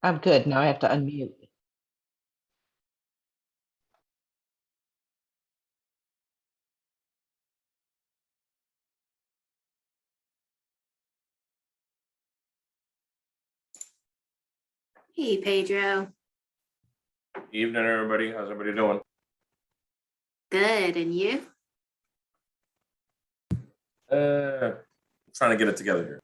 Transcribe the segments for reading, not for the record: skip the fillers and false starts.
I'm good. Now I have to unmute. Hey, Pedro. Evening, everybody. How's everybody doing? Good, and you? Trying to get it together here.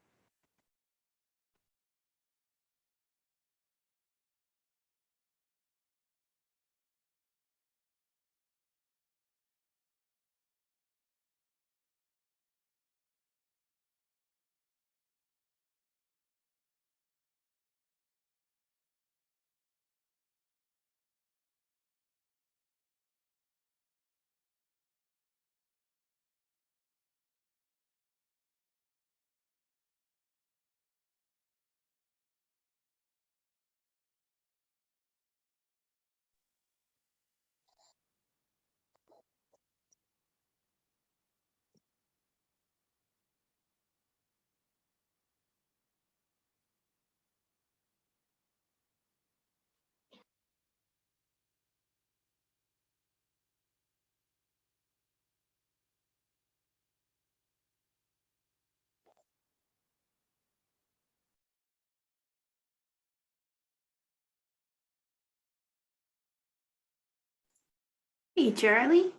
Hey, Charlie.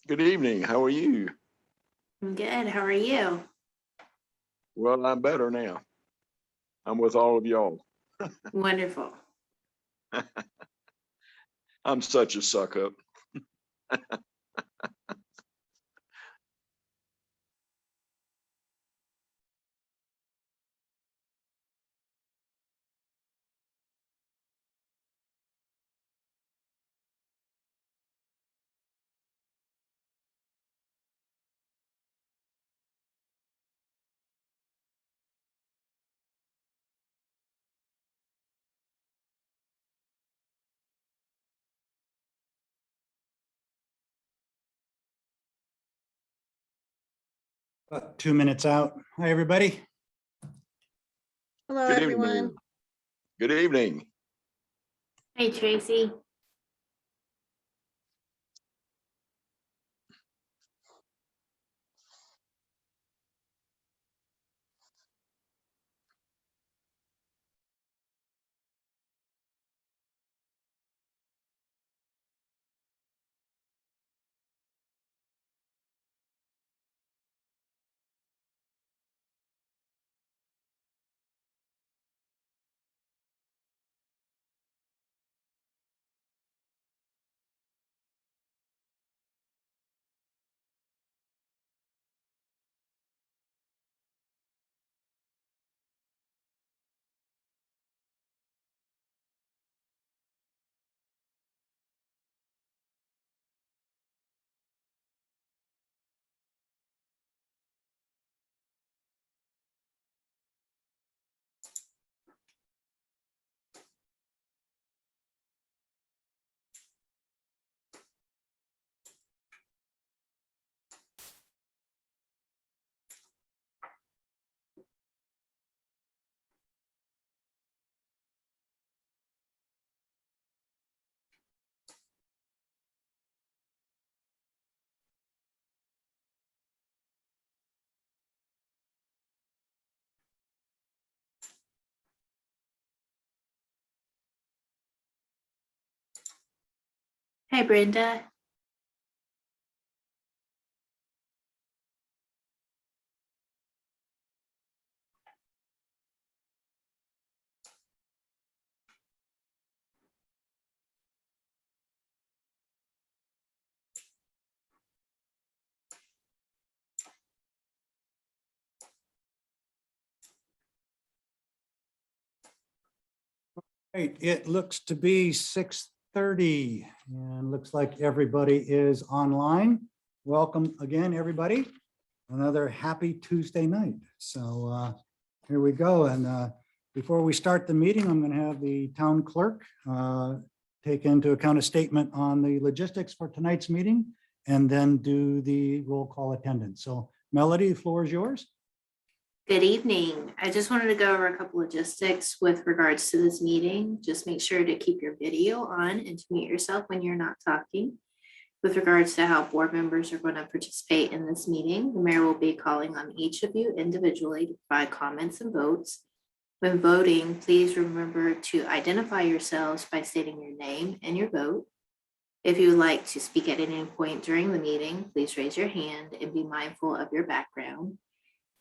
Good evening. How are you? I'm good. How are you? Well, I'm better now. I'm with all of y'all. Wonderful. I'm such a suck up. About 2 minutes out. Hi, everybody. Hello, Good everyone. evening. Good evening. Hey, Tracy. Hi, Brenda. Right, it looks to be 6:30 and looks like everybody is online. Welcome again, everybody. Another happy Tuesday night. So here we go. And before we start the meeting, I'm going to have the town clerk take into account a statement on the logistics for tonight's meeting and then do the roll call attendance. So Melody, the floor is yours. Good evening. I just wanted to go over a couple logistics with regards to this meeting. Just make sure to keep your video on and to mute yourself when you're not talking. With regards to how board members are going to participate in this meeting, the mayor will be calling on each of you individually to provide comments and votes. When voting, please remember to identify yourselves by stating your name and your vote. If you would like to speak at any point during the meeting, please raise your hand and be mindful of your background.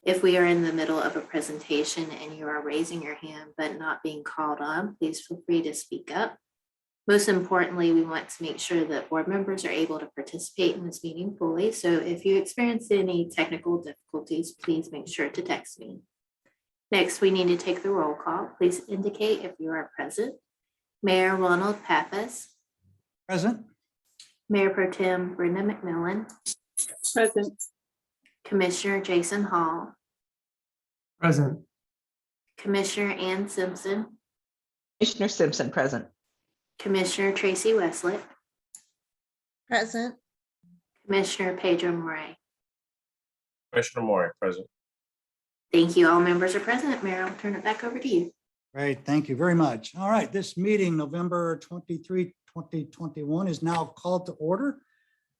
If we are in the middle of a presentation and you are raising your hand but not being called on, please feel free to speak up. Most importantly, we want to make sure that board members are able to participate in this meeting fully. So if you experience any technical difficulties, please make sure to text me. Next, we need to take the roll call. Please indicate if you are present. Mayor Ronald Pappas, Present. Mayor Pro Tem Brenda McMillon, Present. Commissioner Jason Hall, Present. Commissioner Ann Simpson, Commissioner Simpson, present. Commissioner Tracy Westlake, Present. Commissioner Pedro Moray. Commissioner Moore, present. Thank you. All members are present. Mayor, I'll turn it back over to you. Great, thank you very much. All right, this meeting, November 23, 2021 is now called to order.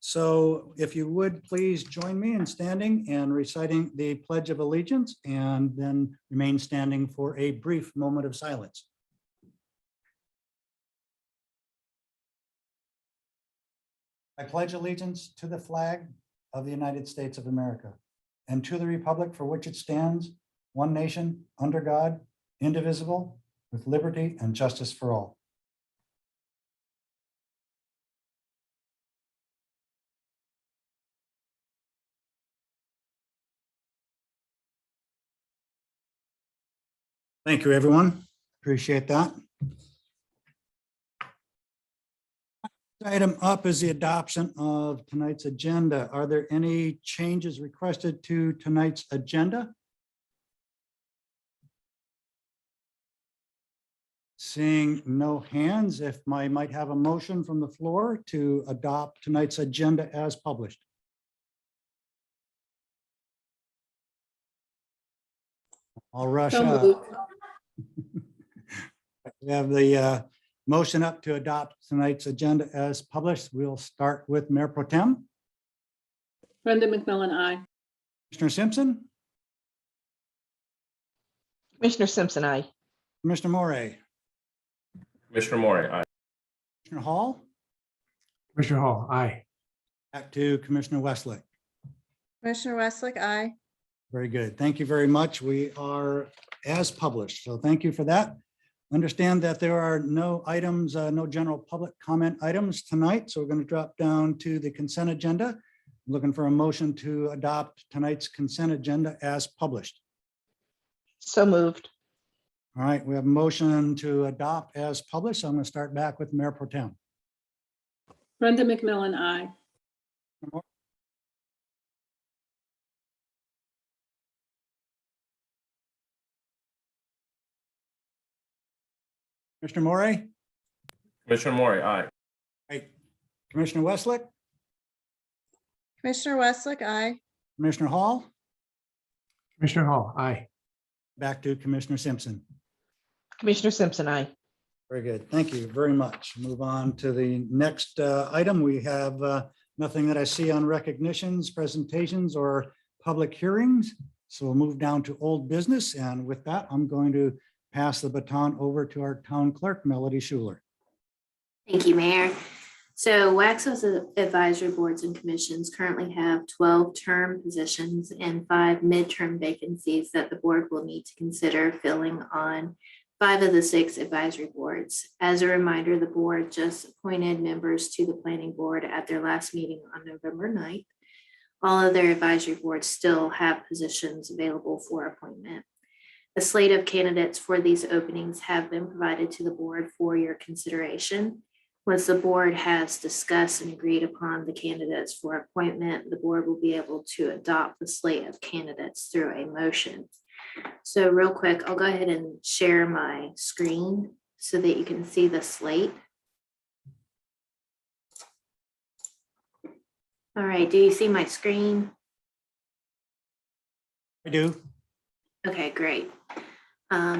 So if you would please join me in standing and reciting the Pledge of Allegiance and then remain standing for a brief moment of silence. I pledge allegiance to the flag of the United States of America and to the republic for which it stands, one nation, under God, indivisible, with liberty and justice for all. Thank you, everyone. Appreciate that. Item up is the adoption of tonight's agenda. Are there any changes requested to tonight's agenda? Seeing no hands, if I might have a motion from the floor to adopt tonight's agenda as published. I'll rush So up. moved. We have the motion up to adopt tonight's agenda as published. We'll start with Mayor Pro Tem. Brenda McMillon, aye. Commissioner Simpson, Commissioner Simpson, aye. Commissioner Moray, Commissioner Moore, aye. Commissioner Hall, Commissioner Hall, aye. back to Commissioner Westlake. Commissioner Westlake, aye. Very good. Thank you very much. We are as published. So thank you for that. Understand that there are no items, no general public comment items tonight. So we're going to drop down to the consent agenda. Looking for a motion to adopt tonight's consent agenda as published. So moved. All right, we have a motion to adopt as published. So I'm going to start back with Mayor Pro Tem. Brenda McMillon, aye. Commissioner Moray, Commissioner Moore, aye. right. Commissioner Westlake, Commissioner Westlake, aye. Commissioner Hall, Commissioner Hall, aye. back to Commissioner Simpson. Commissioner Simpson, aye. Very good. Thank you very much. Move on to the next item. We have nothing that I see on recognitions, presentations, or public hearings. So we'll move down to old business. And with that, I'm going to pass the baton over to our town clerk, Melody Shuler. Thank you, Mayor. So Waxhaw's advisory boards and commissions currently have 12 term positions and 5 midterm vacancies that the board will need to consider filling on 5 of the 6 advisory boards. As a reminder, the board just appointed members to the planning board at their last meeting on November 9th. All of their advisory boards still have positions available for appointment. A slate of candidates for these openings have been provided to the board for your consideration. Once the board has discussed and agreed upon the candidates for appointment, the board will be able to adopt the slate of candidates through a motion. So real quick, I'll go ahead and share my screen so that you can see the slate. All right, do you see my screen? I do. Okay, great.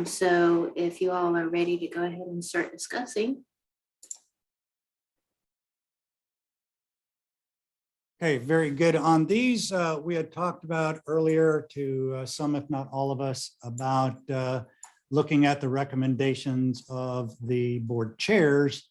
So if you all are ready to go ahead and start discussing. Okay, very good. On these, we had talked about earlier to some, if not all of us, about looking at the recommendations of the board chairs.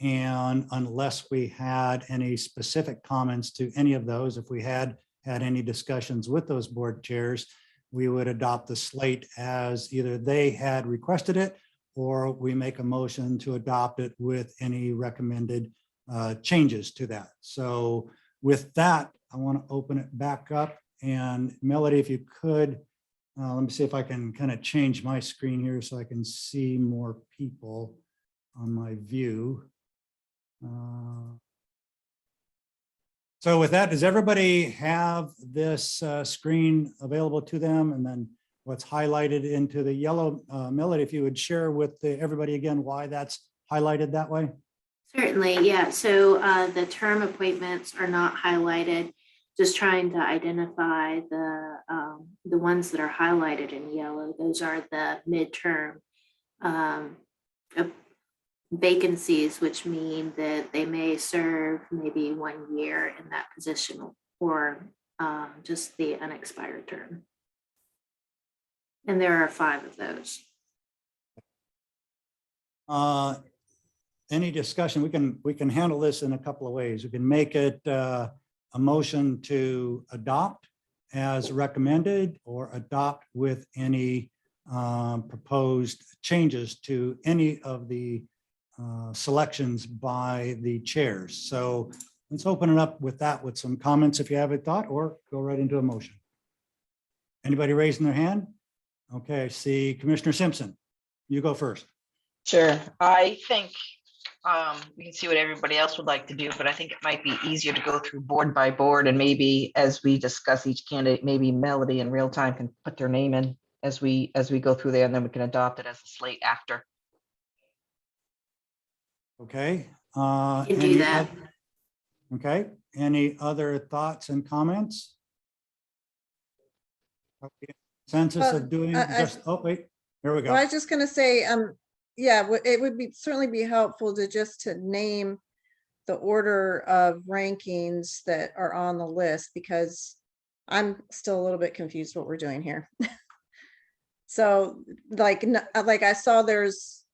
And unless we had any specific comments to any of those, if we had any discussions with those board chairs, we would adopt the slate as either they had requested it or we make a motion to adopt it with any recommended changes to that. So with that, I want to open it back up. And Melody, if you could, let me see if I can kind of change my screen here so I can see more people on my view. So with that, does everybody have this screen available to them? And then what's highlighted into the yellow, Melody, if you would share with everybody again why that's highlighted that way? Certainly, yeah. So the term appointments are not highlighted, just trying to identify the ones that are highlighted in yellow. Those are the midterm vacancies, which mean that they may serve maybe 1 year in that position or just the unexpired term. And there are 5 of those. Any discussion? We can handle this in a couple of ways. We can make it a motion to adopt as recommended or adopt with any proposed changes to any of the selections by the chairs. So let's open it up with that with some comments if you have a thought, or go right into a motion. Anybody raising their hand? Okay, I see Commissioner Simpson. You go first. Sure. I think we can see what everybody else would like to do, but I think it might be easier to go through board by board, and maybe as we discuss each candidate, maybe Melody in real time can put their name in as we go through there, and then we can adopt it as a slate after. Okay. You can do any that. Okay, any other thoughts and comments? Okay. Consensus of doing just, oh, wait, here we Well, I go. was just gonna say, yeah, it would be certainly be helpful to just to name the order of rankings that are on the list, because I'm still a little bit confused what we're doing here. So like I saw there's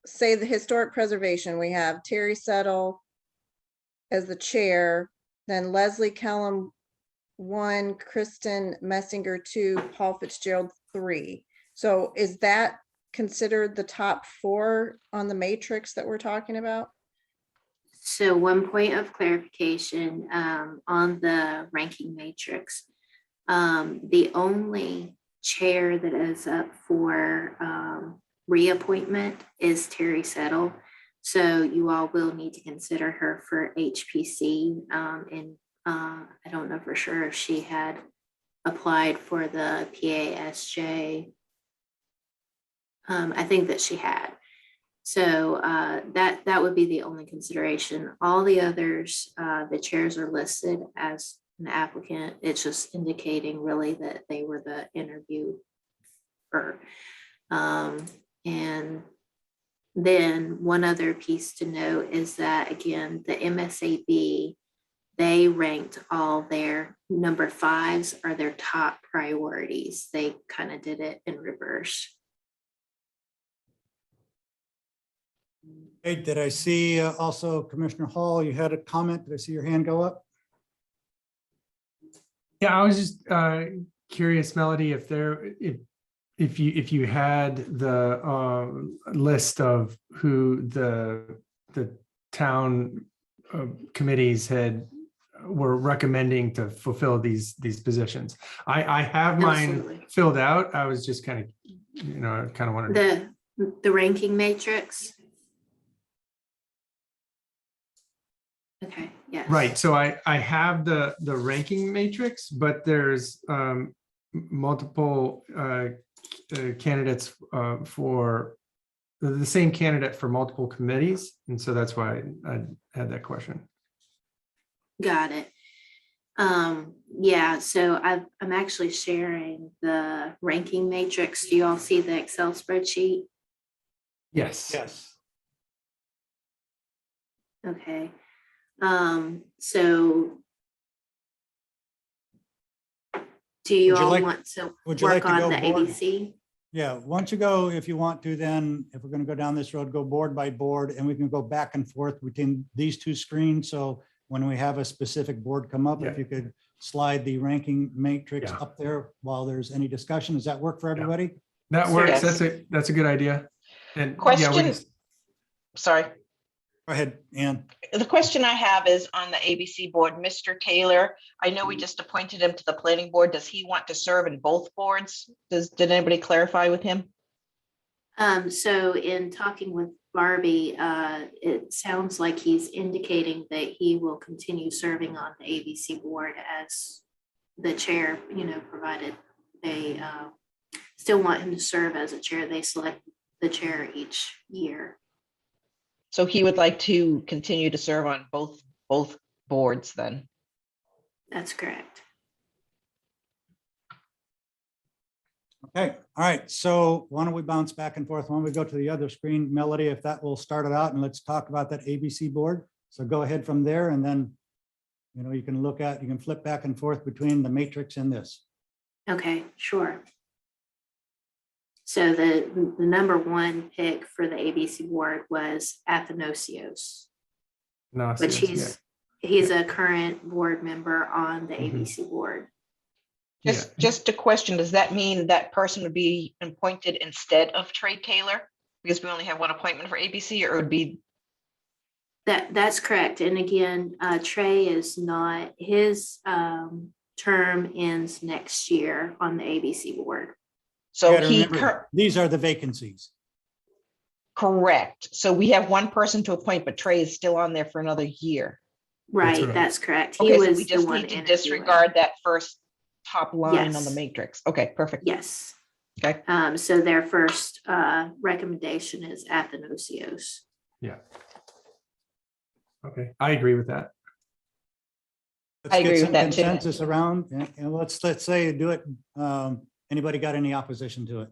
say the historic preservation, we have Terry Settle as the chair, then Leslie Kellum 1, Kristen Messinger 2, Paul Fitzgerald 3. So is that considered the top 4 on the matrix that we're talking about? So one point of clarification on the ranking matrix. The only chair that is up for reappointment is Terry Settle. So you all will need to consider her for HPC. And I don't know for sure if she had applied for the PASJ. I think that she had. So that would be the only consideration. All the others, the chairs are listed as an applicant. It's just indicating really that they were the interviewer. And then one other piece to note is that, again, the MSAB, they ranked all their number 5s are their top priorities. They kind of did it in reverse. Hey, did I see also Commissioner Hall, you had a comment? Did I see your hand go up? Yeah, I was just curious, Melody, if you had the list of who the town committees were recommending to fulfill these positions. I have mine Absolutely. filled out. I was just kind of wondering. The ranking matrix. Okay, yes. Right, so I have the ranking matrix, but there's multiple candidates for the same candidate for multiple committees. And so that's why I had that question. Got it. Yeah, so I'm actually sharing the ranking matrix. Do you all see the Excel spreadsheet? Yes. Yes. Okay. So do you Would you all like- want to would you like work to go on the board? ABC? Yeah, why don't you go, if you want to, then if we're going to go down this road, go board by board, and we can go back and forth between these two screens. So when we have a specific board come up, if Yeah. you could slide the ranking matrix Yeah. up there while there's any discussion. Does that work for everybody? That works. Yes. That's a good idea. And yeah, we Question. just, Sorry. Go ahead, Ann. The question I have is on the ABC board, Mr. Taylor, I know we just appointed him to the planning board. Does he want to serve in both boards? Did anybody clarify with him? So in talking with Barbie, it sounds like he's indicating that he will continue serving on the ABC board as the chair, provided they still want him to serve as a chair. They select the chair each year. So he would like to continue to serve on both boards then? That's correct. Okay, all right. So why don't we bounce back and forth? Why don't we go to the other screen, Melody, if that will start it out, and let's talk about that ABC board. So go ahead from there, and then, you can flip back and forth between the matrix and this. Okay, sure. So the number one pick for the ABC board was Athanasios, no, which yes, he's a current board member on the Mhm. ABC board. yeah. Just a question, does that mean that person would be appointed instead of Trey Taylor? Because we only have one appointment for ABC, or it would be, That's correct. And again, Trey is not, his term ends next year on the ABC board. You so gotta he, remember, these are the vacancies. correct. So we have one person to appoint, but Trey is still on there for another year. Right, right. that's correct. He Okay, so we was the just one need to interviewing. disregard that first top line on the Yes. matrix. Okay, perfect. Yes. Okay. So their first recommendation is Athanasios. Yeah. Okay, I agree with that. Let's I get agree with some that too. consensus around, and let's say do it. Anybody got any opposition to it?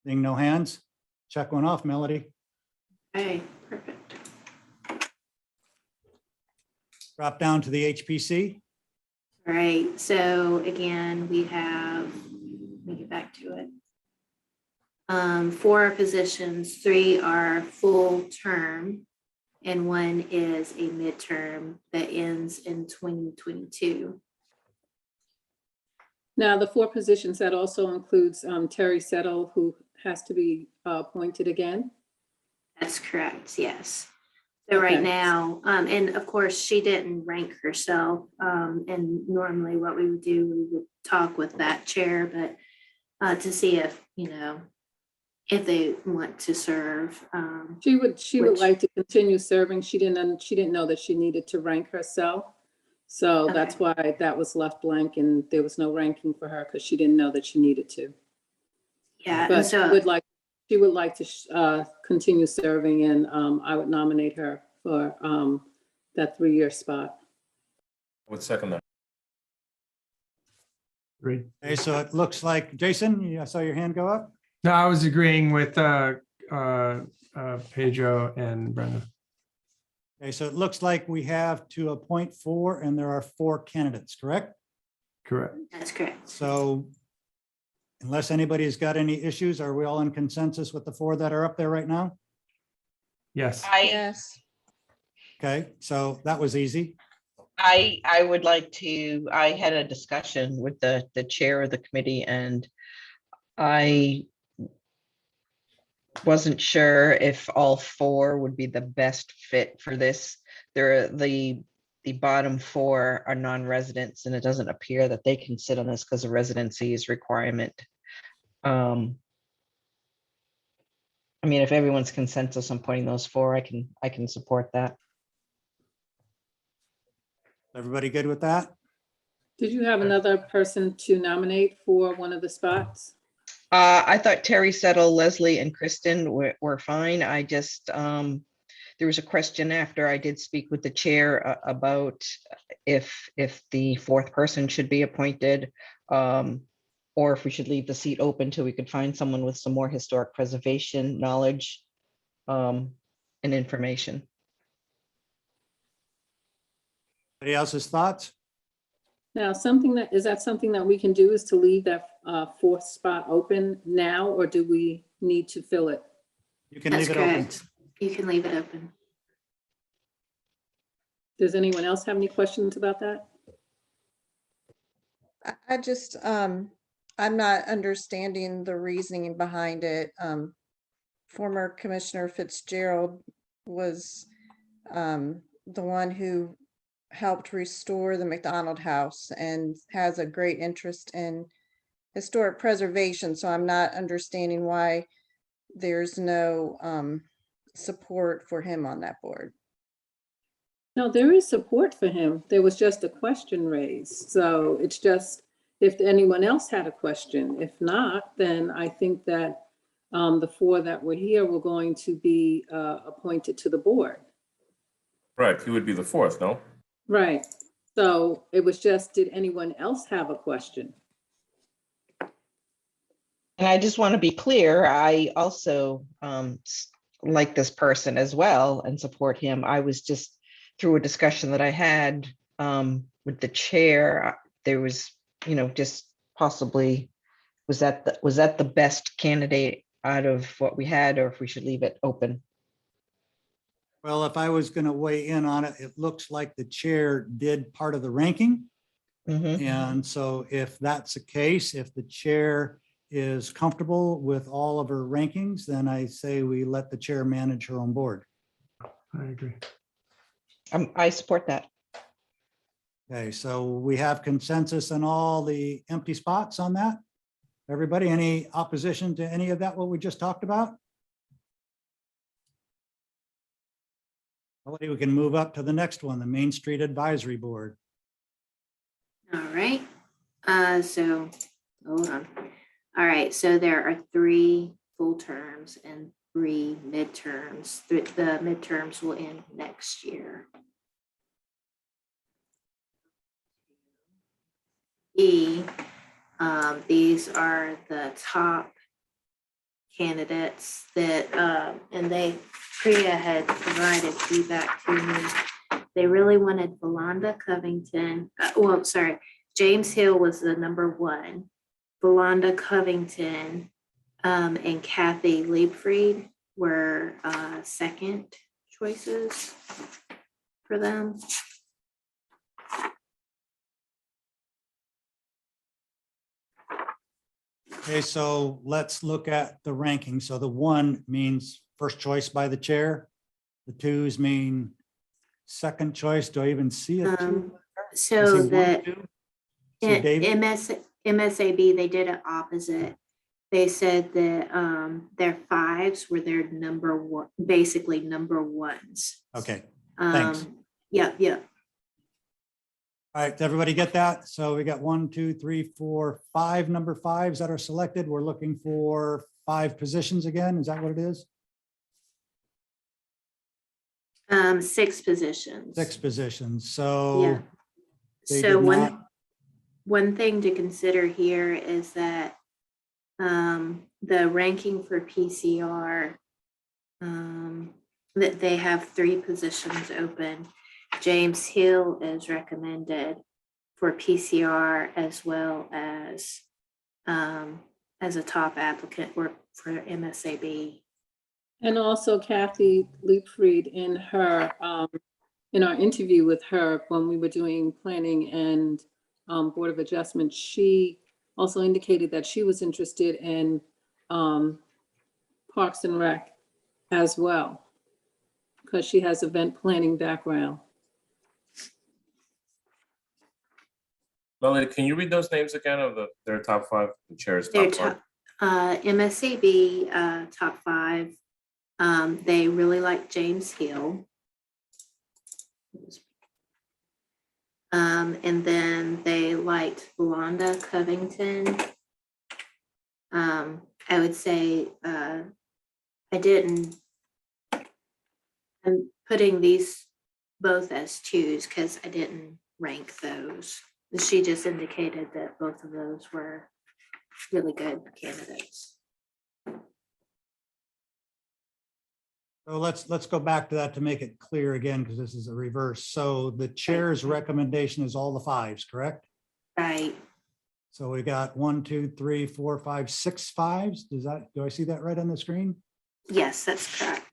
Seeing no hands, check one off, Melody. Okay, perfect. Drop down to the HPC. All right, so again, we have, let me get back to it. 4 positions, 3 are full term, and 1 is a midterm that ends in 2022. Now, the 4 positions, that also includes Terry Settle, who has to be appointed again. That's correct, yes. So right Okay. now, and of course, she didn't rank herself. And normally what we would do, we would talk with that chair, but to see if, if they want to serve. She would Which- like to continue serving. She didn't know that she needed to rank herself. So that's Okay. why that was left blank and there was no ranking for her because she didn't know that she needed to. Yeah, and But she so, would like to continue serving, and I would nominate her for that 3-year spot. I would second that. Agreed. Okay, so it looks like, Jason, I saw your hand go up. No, I was agreeing with Pedro and Brenda. Okay, so it looks like we have to appoint 4, and there are 4 candidates, correct? Correct. that's correct. So unless anybody's got any issues, are we all in consensus with the 4 that are up there right now? Yes. Yes. Okay, so that was easy. I would like to, I had a discussion with the chair of the committee, and I wasn't sure if all 4 would be the best fit for this. The bottom 4 are non-residents, and it doesn't appear that they can sit on this because of residency is requirement. I mean, if everyone's consensus on putting those 4, I can support that. Everybody good with that? Did you have another person to nominate for one of the spots? I thought Terry Settle, Leslie, and Kristen were fine. I just, there was a question after I did speak with the chair about if the fourth person should be appointed, or if we should leave the seat open till we could find someone with some more historic preservation knowledge and information. Anybody else's thoughts? Now, something that, is that something that we can do, is to leave that fourth spot open now, or do we need to fill it? You can That's leave it open. correct. You can leave it open. Does anyone else have any questions about that? I just, I'm not understanding the reasoning behind it. Former Commissioner Fitzgerald was the one who helped restore the McDonald House and has a great interest in historic preservation. So I'm not understanding why there's no support for him on that board. No, there is support for him. There was just a question raised. So it's just, if anyone else had a question. If not, then I think that the four that were here were going to be appointed to the board. Right, he would be the fourth, no? Right. So it was just, did anyone else have a question? And I just want to be clear, I also like this person as well and support him. I was just, through a discussion that I had with the chair, there was, just possibly, was that the best candidate out of what we had, or if we should leave it open? Well, if I was going to weigh in on it, it looks like the chair did part of the ranking. Mhm. And so if that's the case, if the chair is comfortable with all of her rankings, then I say we let the chair manage her own board. I agree. I support that. Okay, so we have consensus on all the empty spots on that. Everybody, any opposition to any of that, what we just talked about? We can move up to the next one, the Main Street Advisory Board. All right. So hold on. All right. So there are 3 full terms and 3 midterms. The midterms will end next year. These are the top candidates that, and Priya had provided feedback to me. They really wanted Valanda Covington. James Hill was the #1. Valanda Covington and Kathy Liebfried were second choices for them. Okay, so let's look at the ranking. So the 1 means first choice by the chair. The 2s mean second choice. Do I even see it? So that David? MSAB, they did it opposite. They said that their 5s were their #1, basically #1s. Okay, thanks. Yeah. All right, does everybody get that? So we got 1, 2, 3, 4, 5 number 5s that are selected. We're looking for 5 positions again. Is that what it is? 6 positions. 6 positions. So Yeah. they So did not- one thing to consider here is that the ranking for PCR, that they have 3 positions open. James Hill is recommended for PCR as well as a top applicant for MSAB. And also Kathy Liebfried in her, in our interview with her when we were doing planning and Board of Adjustment, she also indicated that she was interested in Parks and Rec as well, because she has event planning background. Melanie, can you read those names again of their top 5, the chair's Their top 5? top, MSAB top 5. They really like James Hill. And then they liked Valanda Covington. I would say I didn't I'm putting these both as twos because I didn't rank those. She just indicated that both of those were really good candidates. So let's go back to that to make it clear again, because this is a reverse. So the chair's recommendation is all the fives, correct? Right. So we got 1, 2, 3, 4, 5, 6 fives. Do I see that right on the screen? Yes, that's correct.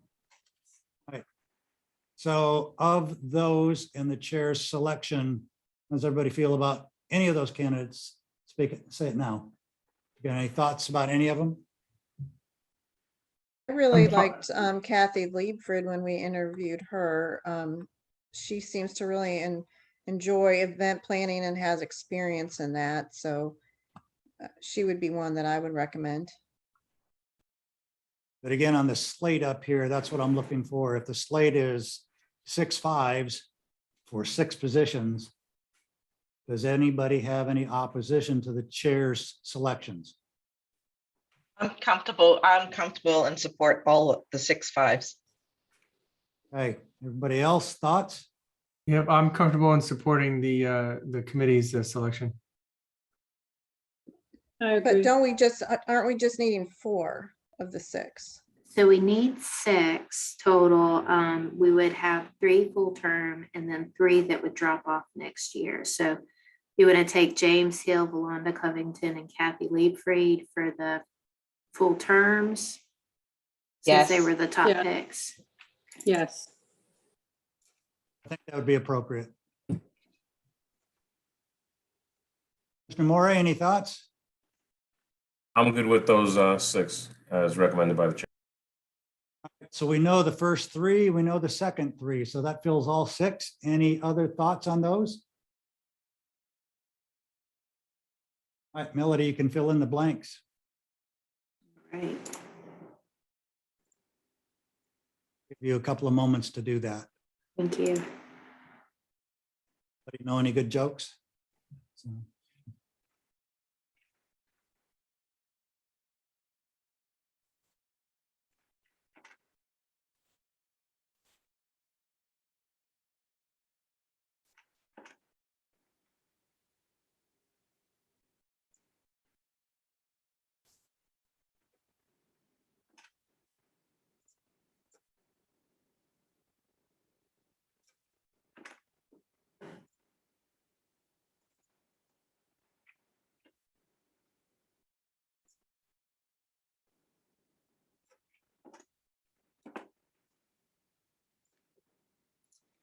So of those in the chair's selection, how does everybody feel about any of those candidates? Say it now. You got any thoughts about any of them? I really I'm fi- liked Kathy Liebfried when we interviewed her. She seems to really enjoy event planning and has experience in that. So she would be one that I would recommend. But again, on the slate up here, that's what I'm looking for. If the slate is 6 fives for 6 positions, does anybody have any opposition to the chair's selections? I'm comfortable and support all of the 6 fives. Hey, everybody else, thoughts? Yep, I'm comfortable in supporting the committee's selection. I agree. But aren't we just needing 4 of the 6? So we need 6 total. We would have 3 full term and then 3 that would drop off next year. So you want to take James Hill, Valonda Covington, and Kathy Liebfried for the full terms. Since they Yes. were the top Yeah. picks. Yes. I think that would be appropriate. Mr. Moore, any thoughts? I'm good with those 6 as recommended by the chair. So we know the first 3, we know the second 3, so that fills all 6. Any other thoughts on those? All right, Melody, you can fill in the blanks. Right. Give you a couple of moments to do that. Thank you. But you know any good jokes? So.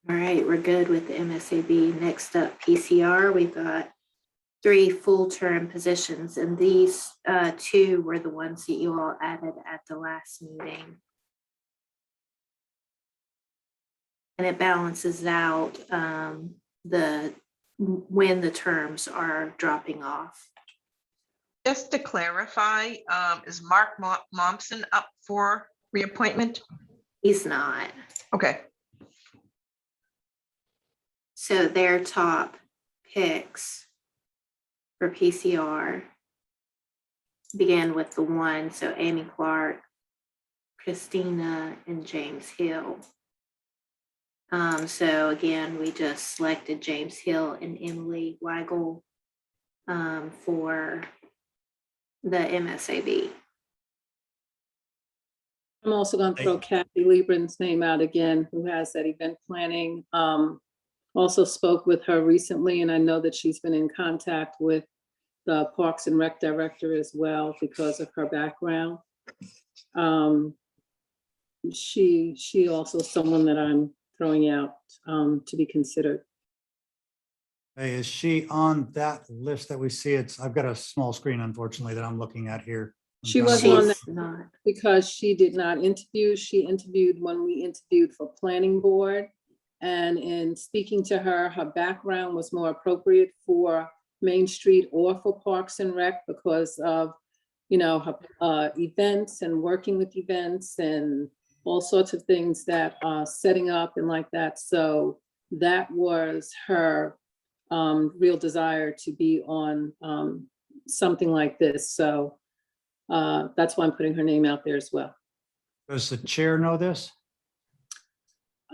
All right, we're good with the MSAB. Next up, PCR. We've got 3 full-term positions, and these 2 were the ones that you all added at the last meeting. And it balances out when the terms are dropping off. Just to clarify, is Mark Mompson up for reappointment? He's not. Okay. So their top picks for PCR began with the 1, so Amy Clark, Christina, and James Hill. So again, we just selected James Hill and Emily Weigel for the MSAB. I'm also going to throw Kathy Liebfried's name out again, who has that event planning. Also spoke with her recently, and I know that she's been in contact with the Parks and Rec director as well because of her background. She also is someone that I'm throwing out to be considered. Hey, is she on that list that we see? I've got a small screen, unfortunately, that I'm looking at here. She was on that She's not. because she did not interview. She interviewed when we interviewed for planning board. And in speaking to her, her background was more appropriate for Main Street or for Parks and Rec because of, you know, her events and working with events and all sorts of things that are setting up and like that. So that was her real desire to be on something like this. So that's why I'm putting her name out there as well. Does the chair know this?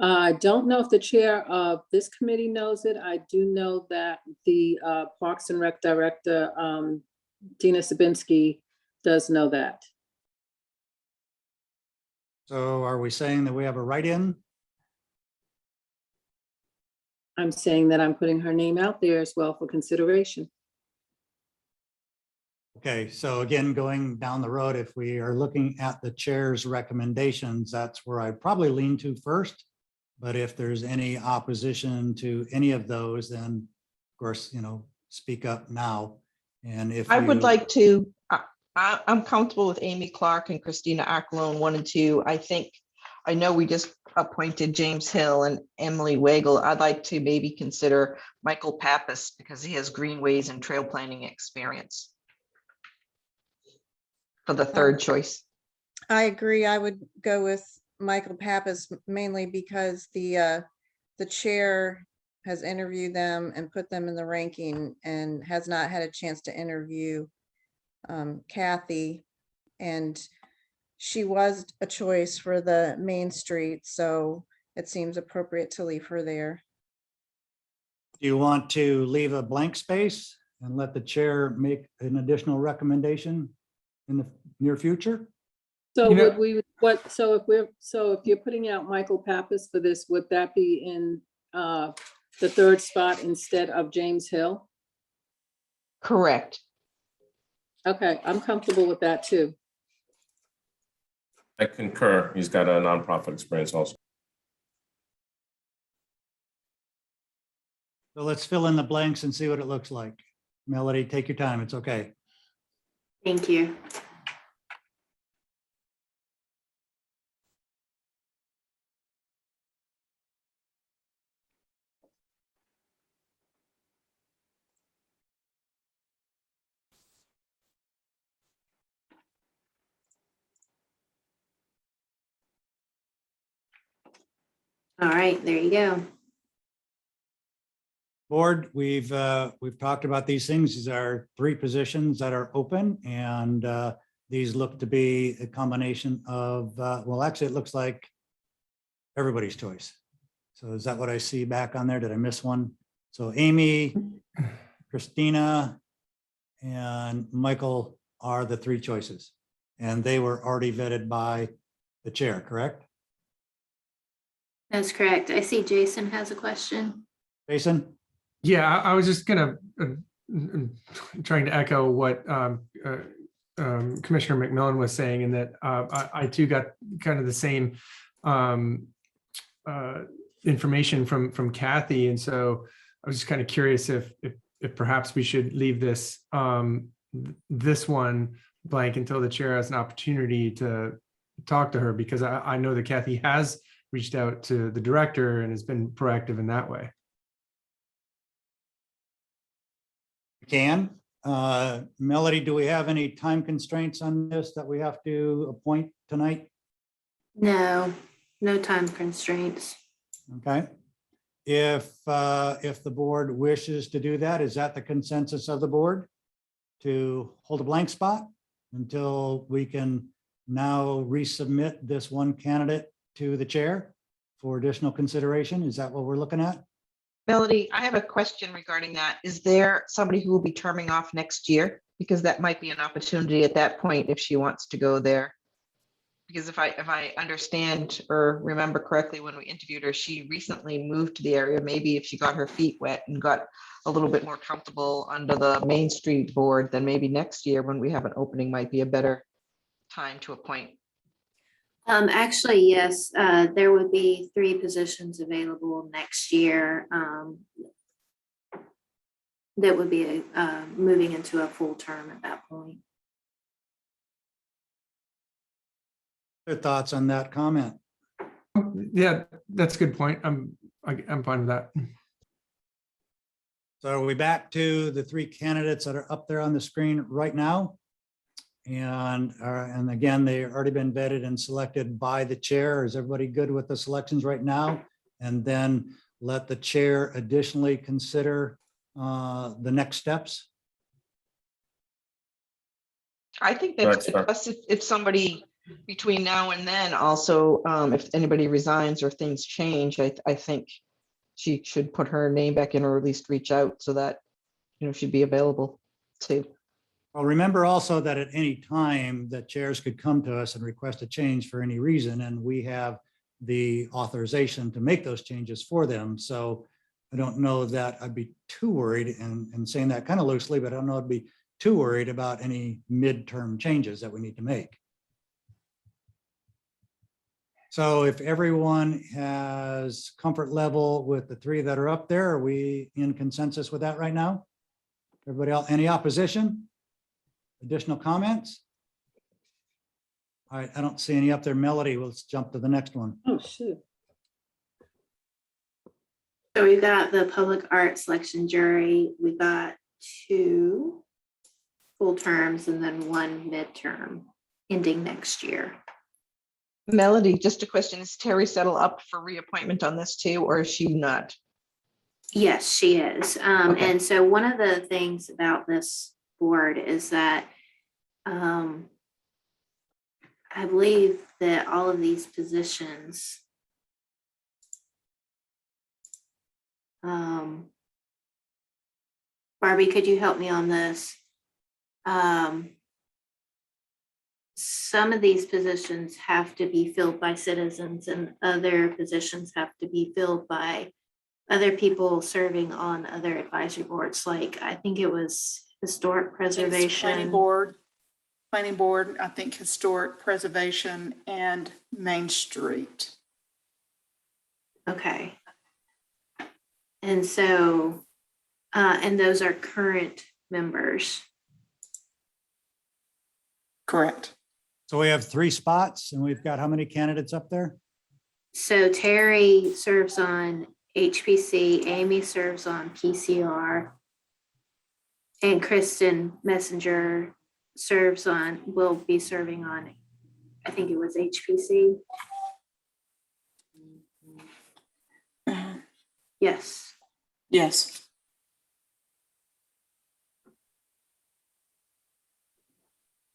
I don't know if the chair of this committee knows it. I do know that the Parks and Rec Director, Dina Sabinski, does know that. So are we saying that we have a write-in? I'm saying that I'm putting her name out there as well for consideration. Okay, so again, going down the road, if we are looking at the chair's recommendations, that's where I probably lean to first. But if there's any opposition to any of those, then of course, speak up now. And if I would you- like to, I'm comfortable with Amy Clark and Christina Acklone, 1 and 2. I know we just appointed James Hill and Emily Wagle. I'd like to maybe consider Michael Pappas because he has greenways and trail planning experience for the third choice. I agree. I would go with Michael Pappas mainly because the chair has interviewed them and put them in the ranking and has not had a chance to interview Kathy. And she was a choice for the Main Street, so it seems appropriate to leave her there. Do you want to leave a blank space and let the chair make an additional recommendation in the near future? So You know- would we, if you're putting out Michael Pappas for this, would that be in the third spot instead of James Hill? Correct. Okay, I'm comfortable with that too. I concur. He's got a nonprofit experience also. So let's fill in the blanks and see what it looks like. Melody, take your time. It's okay. Thank you. All right, there you go. Board, we've talked about these things. These are 3 positions that are open, and these look to be a combination of, well, actually, it looks like everybody's choice. So is that what I see back on there? Did I miss one? So Amy, Christina, and Michael are the 3 choices, and they were already vetted by the chair, correct? That's correct. I see Jason has a question. Jason? Yeah, I was just gonna trying to echo what Commissioner McMillon was saying, in that I too got kind of the same information from Kathy, and so I was just kind of curious if perhaps we should leave this this one blank until the chair has an opportunity to talk to her, because I know that Kathy has reached out to the director and has been proactive in that way. Can. Melody, do we have any time constraints on this that we have to appoint tonight? No, no time constraints. Okay. If the board wishes to do that, is that the consensus of the board? To hold a blank spot until we can now resubmit this one candidate to the chair for additional consideration? Is that what we're looking at? Melody, I have a question regarding that. Is there somebody who will be terming off next year? Because that might be an opportunity at that point if she wants to go there. Because if I understand or remember correctly, when we interviewed her, she recently moved to the area. Maybe if she got her feet wet and got a little bit more comfortable under the Main Street board, then maybe next year when we have an opening might be a better time to appoint. Actually, yes, there would be 3 positions available next year. That would be moving into a full term at that point. Your thoughts on that comment? Yeah, that's a good point. I'm fine with that. So are we back to the 3 candidates that are up there on the screen right now? And again, they've already been vetted and selected by the chair. Is everybody good with the selections right now? And then let the chair additionally consider the next steps. I think That's that fair. plus if somebody between now and then, also, if anybody resigns or things change, I think she should put her name back in, or at least reach out so that, she'd be available too. Well, remember also that at any time that chairs could come to us and request a change for any reason, and we have the authorization to make those changes for them. So I don't know that I'd be too worried, and saying that kind of loosely, but I don't know I'd be too worried about any midterm changes that we need to make. So if everyone has comfort level with the three that are up there, are we in consensus with that right now? Everybody else, any opposition? Additional comments? All right, I don't see any up there. Melody, let's jump to the next one. Oh, shoot. So we've got the public art selection jury. We got 2 full terms and then 1 midterm ending next year. Melody, just a question, is Terry Settle up for reappointment on this too, or is she not? Yes, she is. Okay. And so one of the things about this board is that I believe that all of these positions Barbie, could you help me on this? Some of these positions have to be filled by citizens and other positions have to be filled by other people serving on other advisory boards. Like I think it was historic It's preservation. Planning board, I think historic preservation and Main Street. Okay. And so, and those are current members. Correct. So we have 3 spots and we've got how many candidates up there? So Terry serves on HPC, Amy serves on PCR, and Kristen Messenger will be serving on, I think it was HPC. Yes. Yes.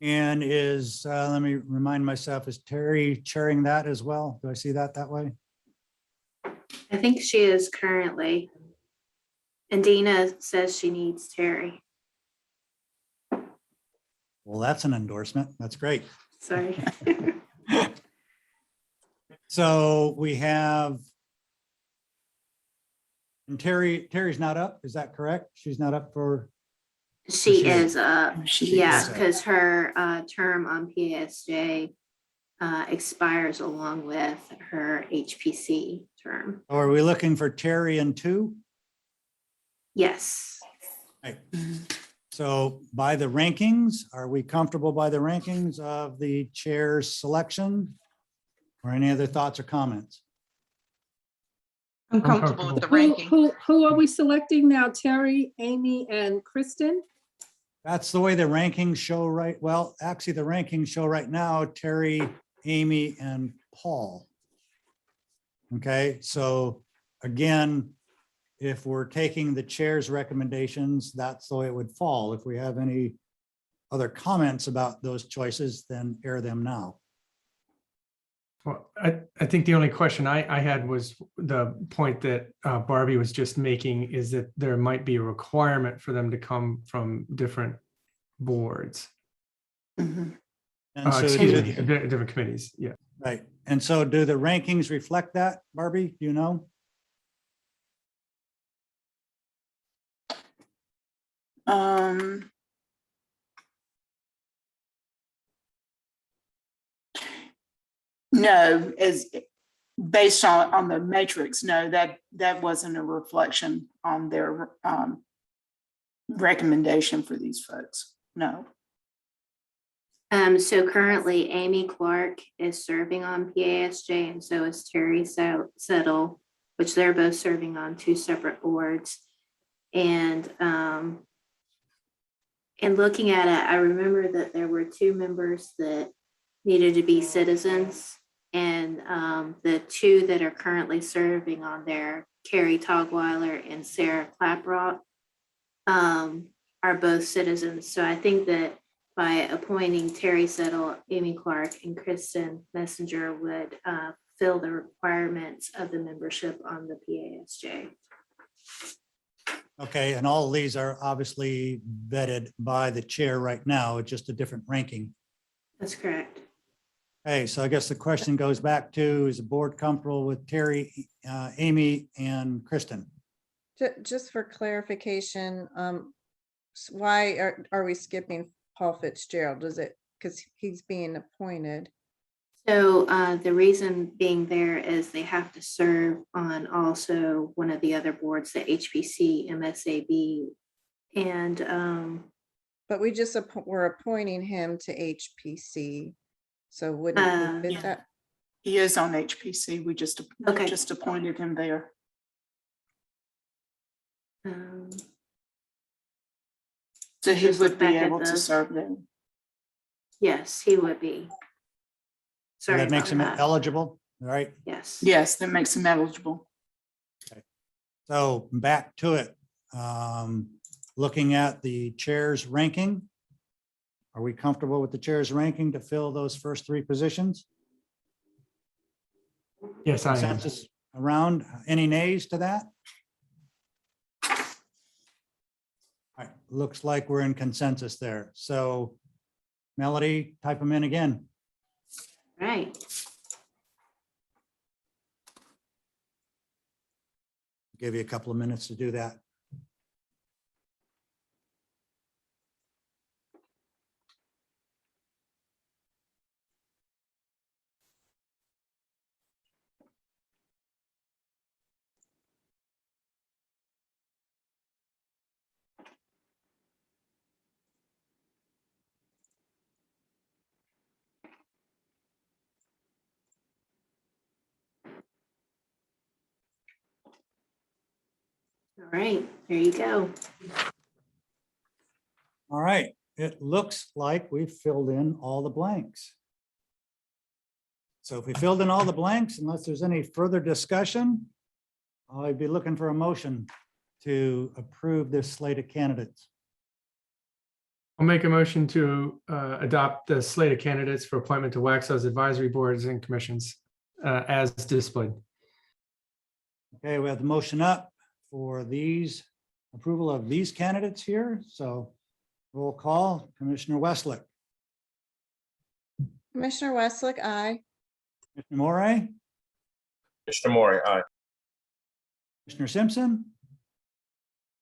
And let me remind myself, is Terry chairing that as well? Do I see that way? I think she is currently. And Dina says she needs Terry. Well, that's an endorsement. That's great. Sorry. So we have, and Terry's not up, is that correct? She's not up for, She She is up. She Yeah, is up. because her term on PASJ expires along with her HPC term. are we looking for Terry and 2? Yes. Right. So by the rankings, are we comfortable by the rankings of the chair's selection? Or any other thoughts or comments? I'm comfortable with the Who, ranking. who are we selecting now? Terry, Amy, and Kristen? That's the way the rankings show right, well, actually, the rankings show right now, Terry, Amy, and Paul. Okay, so again, if we're taking the chair's recommendations, that's the way it would fall. If we have any other comments about those choices, then air them now. Well, I think the only question I had was the point that Barbie was just making, is that there might be a requirement for them to come from different boards. Mhm. And so Excuse do me, the- different committees, yeah. right, and so do the rankings reflect that, Barbie, do you know? No, as based on the matrix, no, that wasn't a reflection on their recommendation for these folks. No. So currently Amy Clark is serving on PASJ and so is Terry Settle, which they're both serving on 2 separate boards. And looking at it, I remember that there were 2 members that needed to be citizens. And the 2 that are currently serving on there, Carrie Togweiler and Sarah Claprock, are both citizens. So I think that by appointing Terry Settle, Amy Clark, and Kristen Messenger would fill the requirements of the membership on the PASJ. Okay, and all of these are obviously vetted by the chair right now. It's just a different ranking. That's correct. Hey, so I guess the question goes back to, is the board comfortable with Terry, Amy, and Kristen? Just for clarification, why are we skipping Paul Fitzgerald? Is it because he's being appointed? So the reason being there is they have to serve on also one of the other boards, the HPC, MSAB, and But we just, we're appointing him to HPC. So wouldn't he fit Yeah. that? He is on HPC. We just Okay. just appointed him there. So he Just look would be back at able to the- serve there. yes, he would be. So Sorry that makes about him that. eligible, all right? Yes. Yes, that makes him eligible. So back to it. Looking at the chair's ranking. Are we comfortable with the chair's ranking to fill those first three positions? Yes, I am. Consensus around, any nays to that? All right, looks like we're in consensus there. So Melody, type them in again. Right. Give you a couple of minutes to do that. All right, there you go. All right, it looks like we've filled in all the blanks. So if we filled in all the blanks, unless there's any further discussion, I'd be looking for a motion to approve this slate of candidates. I'll make a motion to adopt the slate of candidates for appointment to Waxhaw's advisory boards and commissions as displayed. Okay, we have the motion up for these approval of these candidates here. So roll call, Commissioner Westlake, Commissioner Westlake, aye. Commissioner Morey, Mr. Maury, aye. Commissioner Simpson,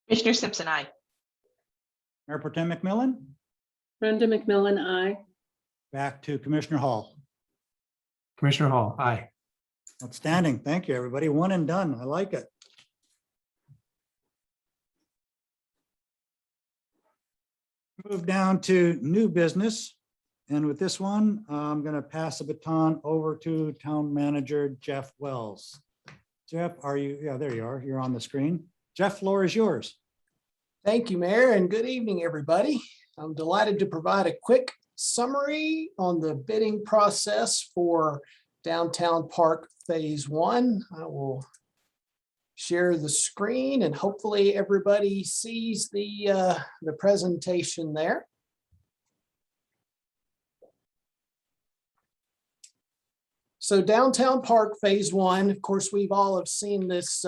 Commissioner Simpson, aye. Mayor Pro Tem McMillon, Brenda McMillan, aye. back to Commissioner Hall. Commissioner Hall, aye. Outstanding. Thank you, everybody. One and done. I like it. Move down to new business. And with this one, I'm going to pass the baton over to Town Manager Jeff Wells. Jeff, are you? Yeah, there you are. You're on the screen. Jeff, floor is yours. Thank you, Mayor, and good evening, everybody. I'm delighted to provide a quick summary on the bidding process for Downtown Park Phase 1. I will share the screen and hopefully everybody sees the presentation there. So Downtown Park Phase 1, of course, we've all have seen this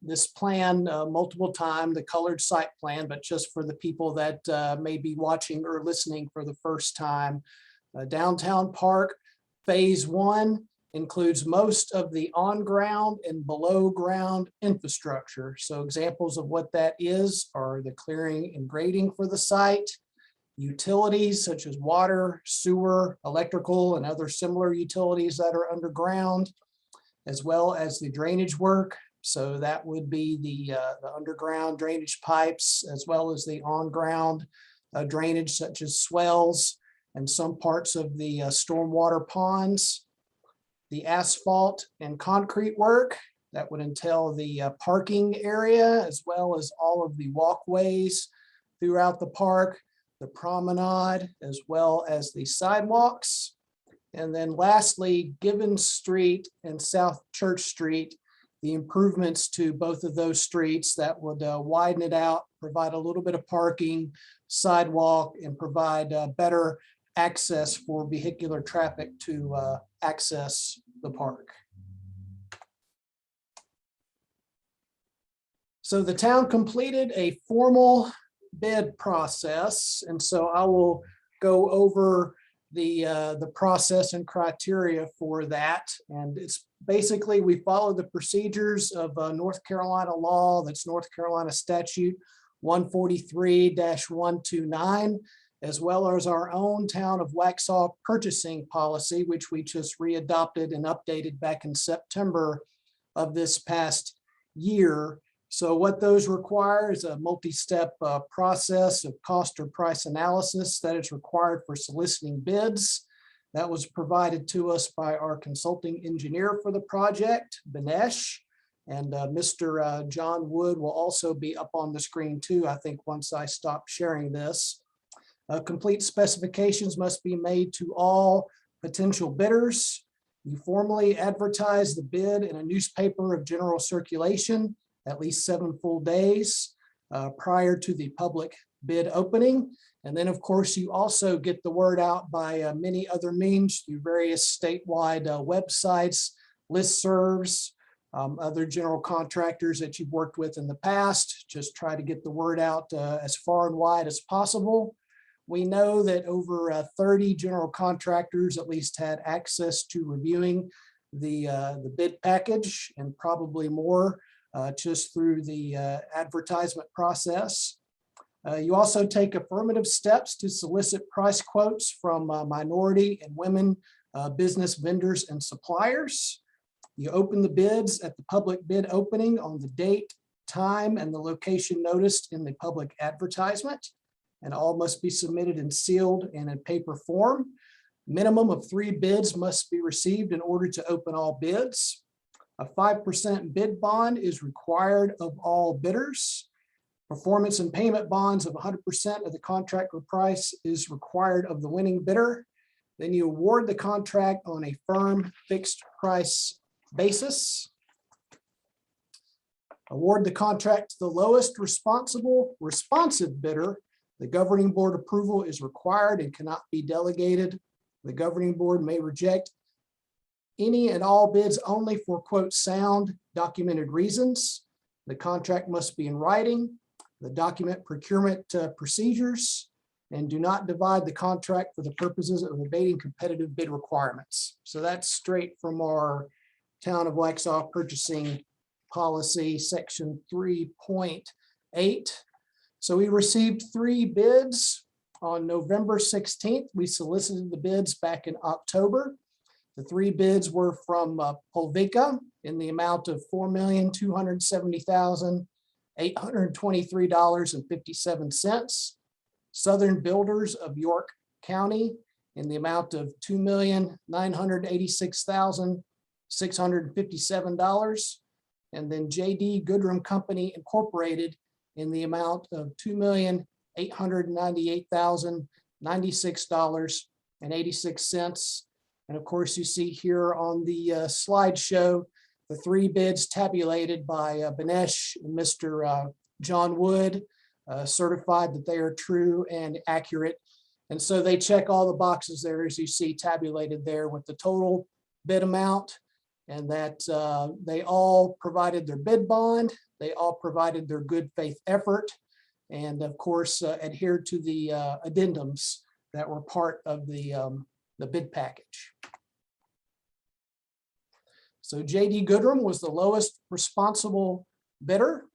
this plan multiple times, the colored site plan, but just for the people that may be watching or listening for the first time, Downtown Park Phase 1 includes most of the on-ground and below-ground infrastructure. So examples of what that is are the clearing and grading for the site, utilities such as water, sewer, electrical, and other similar utilities that are underground, as well as the drainage work. So that would be the underground drainage pipes, as well as the on-ground drainage such as swells and some parts of the stormwater ponds. The asphalt and concrete work that would entail the parking area, as well as all of the walkways throughout the park, the promenade, as well as the sidewalks. And then lastly, Gibbons Street and South Church Street the improvements to both of those streets that would widen it out, provide a little bit of parking, sidewalk, and provide better access for vehicular traffic to access the park. So the town completed a formal bid process, and so I will go over the process and criteria for that. And it's basically, we follow the procedures of North Carolina law, that's North Carolina statute 143-129, as well as our own town of Waxhaw purchasing policy, which we just readopted and updated back in September of this past year. So what those require is a multi-step process of cost or price analysis that is required for soliciting bids. That was provided to us by our consulting engineer for the project, Banesh. And Mr. John Wood will also be up on the screen too, I think, once I stop sharing this. Complete specifications must be made to all potential bidders. You formally advertise the bid in a newspaper of general circulation at least 7 full days prior to the public bid opening. And then, of course, you also get the word out by many other means through various statewide websites, listservs, other general contractors that you've worked with in the past. Just try to get the word out as far and wide as possible. We know that over 30 general contractors at least had access to reviewing the bid package, and probably more just through the advertisement process. You also take affirmative steps to solicit price quotes from minority and women business vendors and suppliers. You open the bids at the public bid opening on the date, time, and the location noticed in the public advertisement, and all must be submitted in sealed and in paper form. Minimum of 3 bids must be received in order to open all bids. A 5% bid bond is required of all bidders. Performance and payment bonds of 100% of the contract price is required of the winning bidder. Then you award the contract on a firm fixed price basis. Award the contract to the lowest responsive bidder. The governing board approval is required and cannot be delegated. The governing board may reject any and all bids only for, quote, sound documented reasons. The contract must be in writing. The document procurement procedures, and do not divide the contract for the purposes of evading competitive bid requirements. So that's straight from our town of Waxhaw purchasing policy, section 3.8. So we received 3 bids on November 16th. We solicited the bids back in October. The 3 bids were from Polvica in the amount of $4,270,823.57. Southern Builders of York County in the amount of $2,986,657. And then J.D. Goodrum Company Incorporated in the amount of $2,898,096.86. And of course, you see here on the slideshow, the 3 bids tabulated by Banesh and Mr. John Wood, certified that they are true and accurate. And so they check all the boxes there, as you see tabulated there, with the total bid amount, and that they all provided their bid bond, they all provided their good faith effort, and of course adhered to the addendums that were part of the bid package. So J.D. Goodrum was the lowest responsible bidder.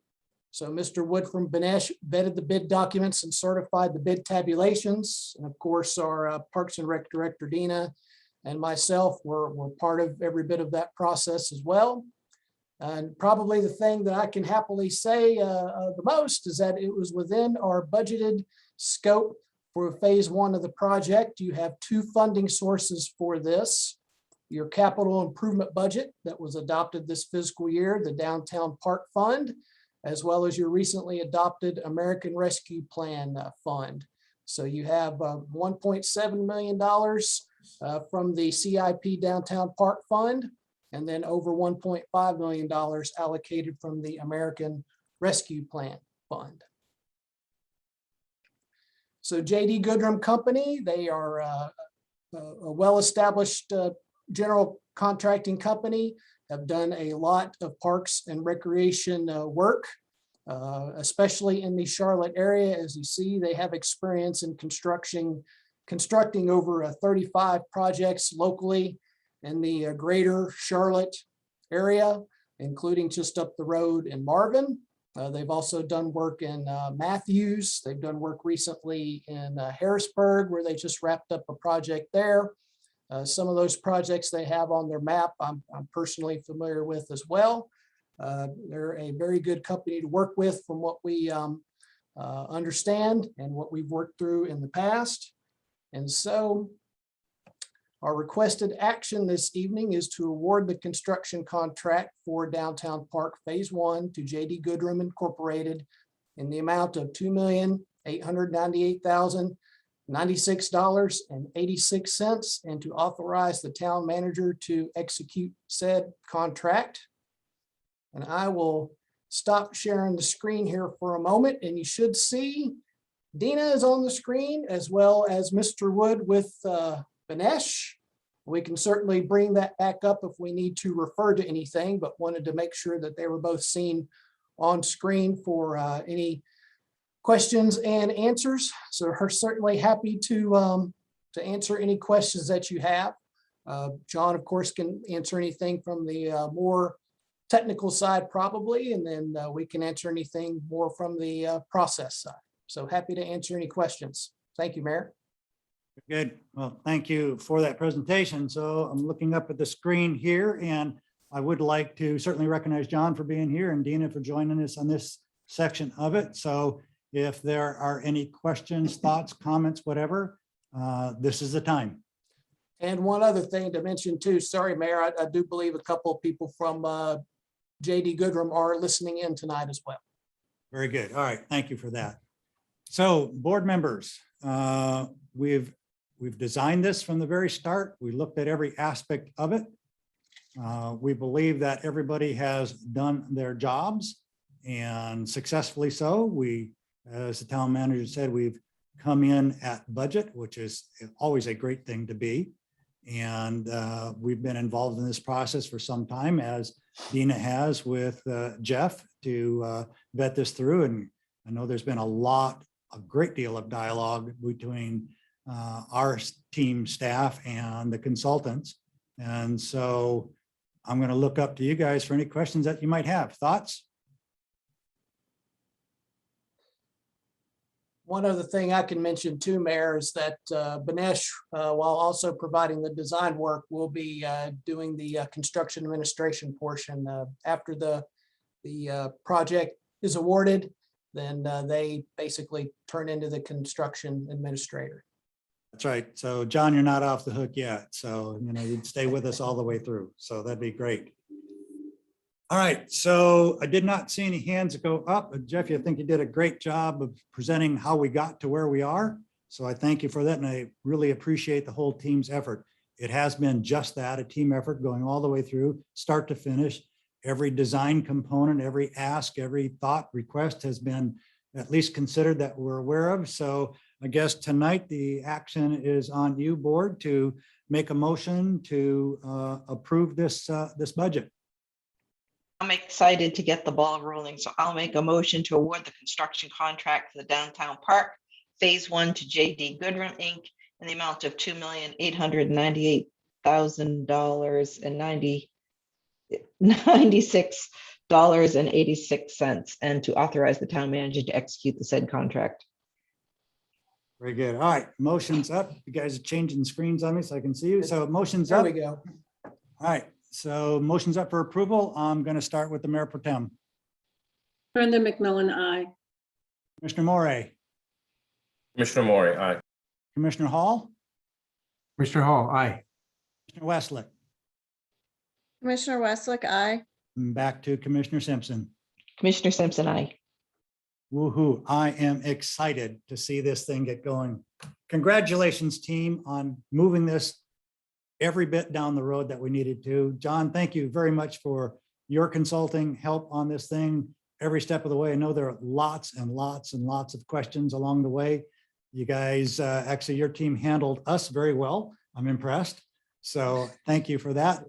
So Mr. Wood from Banesh vetted the bid documents and certified the bid tabulations. And of course, our Parks and Rec Director, Dina, and myself were part of every bit of that process as well. And probably the thing that I can happily say the most is that it was within our budgeted scope for phase 1 of the project. You have 2 funding sources for this. Your capital improvement budget that was adopted this fiscal year, the Downtown Park Fund, as well as your recently adopted American Rescue Plan Fund. So you have $1.7 million from the CIP Downtown Park Fund, and then over $1.5 million allocated from the American Rescue Plan Fund. So JD Goodrum Company, they are a well-established general contracting company, have done a lot of parks and recreation work, especially in the Charlotte area. As you see, they have experience in constructing over 35 projects locally in the greater Charlotte area, including just up the road in Marvin. They've also done work in Matthews. They've done work recently in Harrisburg, where they just wrapped up a project there. Some of those projects they have on their map, I'm personally familiar with as well. They're a very good company to work with from what we understand and what we've worked through in the past. And so our requested action this evening is to award the construction contract for Downtown Park Phase 1 to JD Goodrum Incorporated in the amount of $2,898,096.86, and to authorize the town manager to execute said contract. And I will stop sharing the screen here for a moment, and you should see Dina is on the screen, as well as Mr. Wood with Banesh. We can certainly bring that back up if we need to refer to anything, but wanted to make sure that they were both seen on screen for any questions and answers. So we're certainly happy to answer any questions that you have. John, of course, can answer anything from the more technical side probably, and then we can answer anything more from the process side. So happy to answer any questions. Thank you, Mayor. Good. Well, thank you for that presentation. So I'm looking up at the screen here, and I would like to certainly recognize John for being here and Dina for joining us on this section of it. So if there are any questions, thoughts, comments, whatever, this is the time. And one other thing to mention too, sorry, Mayor, I do believe a couple of people from JD Goodrum are listening in tonight as well. Very good. All right. Thank you for that. So board members, we've designed this from the very start. We looked at every aspect of it. We believe that everybody has done their jobs, and successfully so. We, as the town manager said, we've come in at budget, which is always a great thing to be. And we've been involved in this process for some time, as Dina has with Jeff, to vet this through. And I know there's been a great deal of dialogue between our team staff and the consultants. And so I'm going to look up to you guys for any questions that you might have. Thoughts? One other thing I can mention too, Mayor, is that Banesh, while also providing the design work, will be doing the construction administration portion. After the project is awarded, then they basically turn into the construction administrator. That's right. So John, you're not off the hook yet. So, you'd stay with us all the way through. So that'd be great. All right. So I did not see any hands go up. But Jeff, I think you did a great job of presenting how we got to where we are. So I thank you for that. And I really appreciate the whole team's effort. It has been just that, a team effort going all the way through, start to finish. Every design component, every ask, every thought, request has been at least considered that we're aware of. So I guess tonight the action is on you, board, to make a motion to approve this budget. I'm excited to get the ball rolling, so I'll make a motion to award the construction contract for the Downtown Park Phase 1 to JD Goodrum Inc. in the amount of $2,898,096.86, and to authorize the town manager to execute the said contract. Very good. All right, motion's up. You guys are changing screens on me so I can see you. So motion's There up. we go. All right, so motion's up for approval. I'm going to start with the Mayor Pro Tem. Brenda McMillon, aye. Commissioner Morey, Commissioner Maury, aye. Commissioner Hall, Commissioner Hall, aye. Commissioner Westlick, Commissioner Westlick, aye. and back to Commissioner Simpson. Commissioner Simpson, aye. Woohoo, I am excited to see this thing get going. Congratulations, team, on moving this every bit down the road that we needed to. John, thank you very much for your consulting help on this thing every step of the way. I know there are lots and lots and lots of questions along the way. You guys, actually, your team handled us very well. I'm impressed. So thank you for that.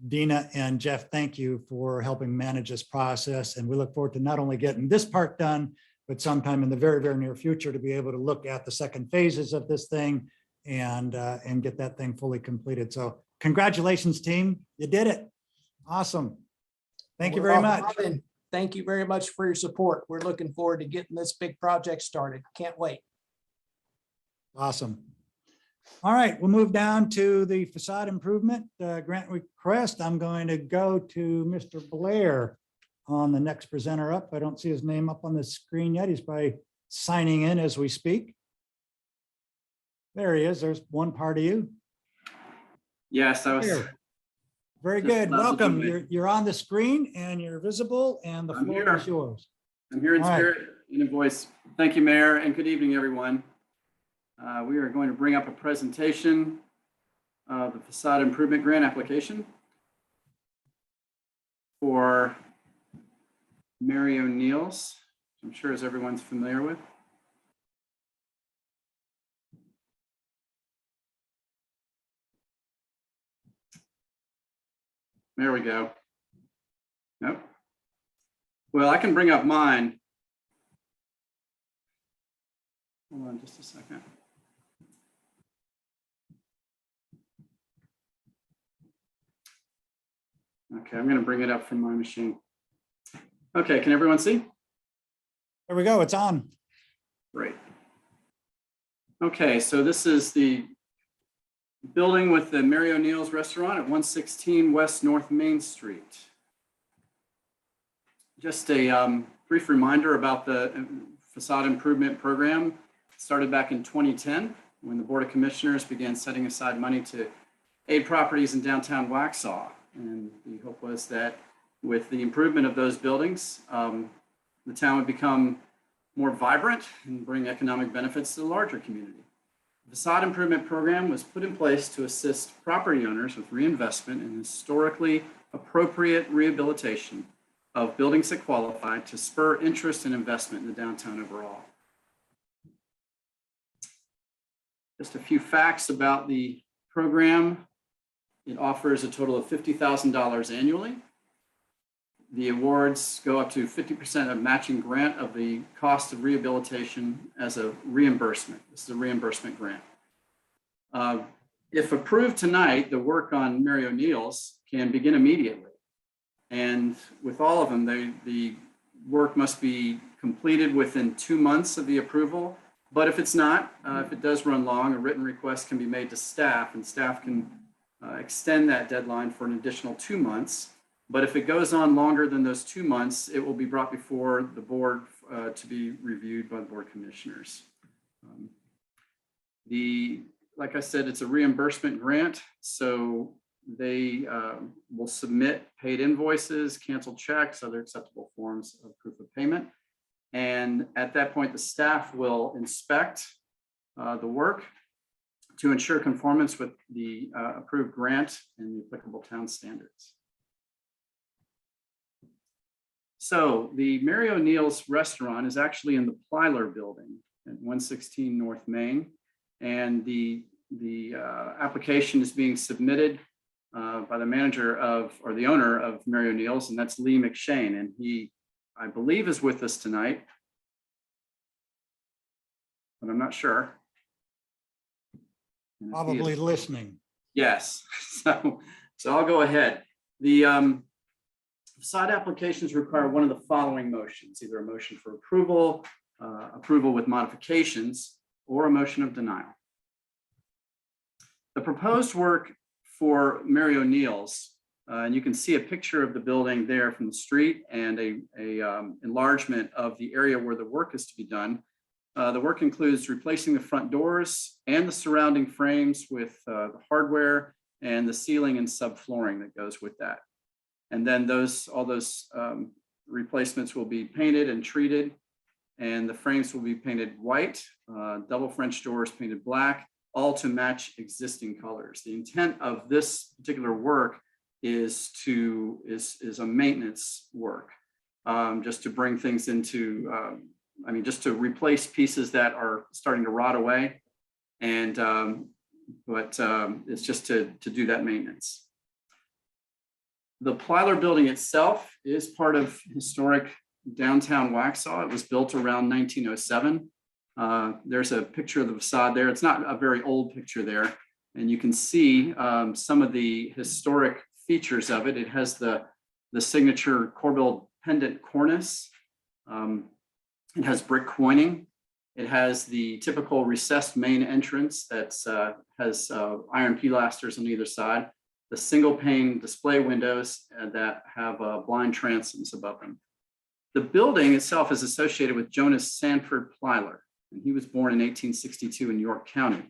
Dina and Jeff, thank you for helping manage this process. And we look forward to not only getting this part done, but sometime in the very, very near future to be able to look at the second phases of this thing and get that thing fully completed. So congratulations, team. You did it. Awesome. Thank you very much. And thank you very much for your support. We're looking forward to getting this big project started. Can't wait. Awesome. All right, we'll move down to the facade improvement grant request. I'm going to go to Mr. Blair on the next presenter up. I don't see his name up on the screen yet. He's probably signing in as we speak. There he is. There's one part of you. Yes, I was. Here. Very just good. about to Welcome. do it. You're on the screen and you're visible and the I'm floor here. is yours. I'm here in All right. spirit and in voice. Thank you, Mayor, and good evening, everyone. We are going to bring up a presentation of the facade improvement grant application for Mary O'Neill's, I'm sure as everyone's familiar with. There we go. Nope. Well, I can bring up mine. Hold on just a second. Okay, I'm going to bring it up from my machine. Okay, can everyone see? There we go. It's on. Great. Okay, so this is the building with the Mary O'Neill's restaurant at 116 West North Main Street. Just a brief reminder about the facade improvement program. It started back in 2010 when the Board of Commissioners began setting aside money to aid properties in downtown Waxhaw. And the hope was that with the improvement of those buildings, the town would become more vibrant and bring economic benefits to the larger community. The facade improvement program was put in place to assist property owners with reinvestment in historically appropriate rehabilitation of buildings that qualify to spur interest and investment in the downtown overall. Just a few facts about the program. It offers a total of $50,000 annually. The awards go up to 50% of matching grant of the cost of rehabilitation as a reimbursement. This is a reimbursement grant. If approved tonight, the work on Mary O'Neill's can begin immediately. And with all of them, the work must be completed within 2 months of the approval. But if it's not, if it does run long, a written request can be made to staff, and staff can extend that deadline for an additional 2 months. But if it goes on longer than those 2 months, it will be brought before the board to be reviewed by the Board of Commissioners. Like I said, it's a reimbursement grant, so they will submit paid invoices, canceled checks, other acceptable forms of proof of payment. And at that point, the staff will inspect the work to ensure conformance with the approved grant and the applicable town standards. So the Mary O'Neill's restaurant is actually in the Plyler building at 116 North Main. And the application is being submitted by the manager of, or the owner of Mary O'Neill's, and that's Lee McShane. And he, I believe, is with us tonight, but I'm not sure. And if he Probably is- listening. Yes, so I'll go ahead. The facade applications require one of the following motions, either a motion for approval, approval with modifications, or a motion of denial. The proposed work for Mary O'Neill's, and you can see a picture of the building there from the street and a enlargement of the area where the work is to be done. The work includes replacing the front doors and the surrounding frames with the hardware and the ceiling and subflooring that goes with that. And then all those replacements will be painted and treated, and the frames will be painted white, double French doors painted black, all to match existing colors. The intent of this particular work is a maintenance work, just to bring things into, just to replace pieces that are starting to rot away. And, it's just to do that maintenance. The Plyler building itself is part of historic downtown Waxhaw. It was built around 1907. There's a picture of the facade there. It's not a very old picture there. And you can see some of the historic features of it. It has the signature Corbel pendant cornice. It has brick coining. It has the typical recessed main entrance that has iron pilasters on either side. The single pane display windows that have blind transoms above them. The building itself is associated with Jonas Sanford Plyler, and he was born in 1862 in York County.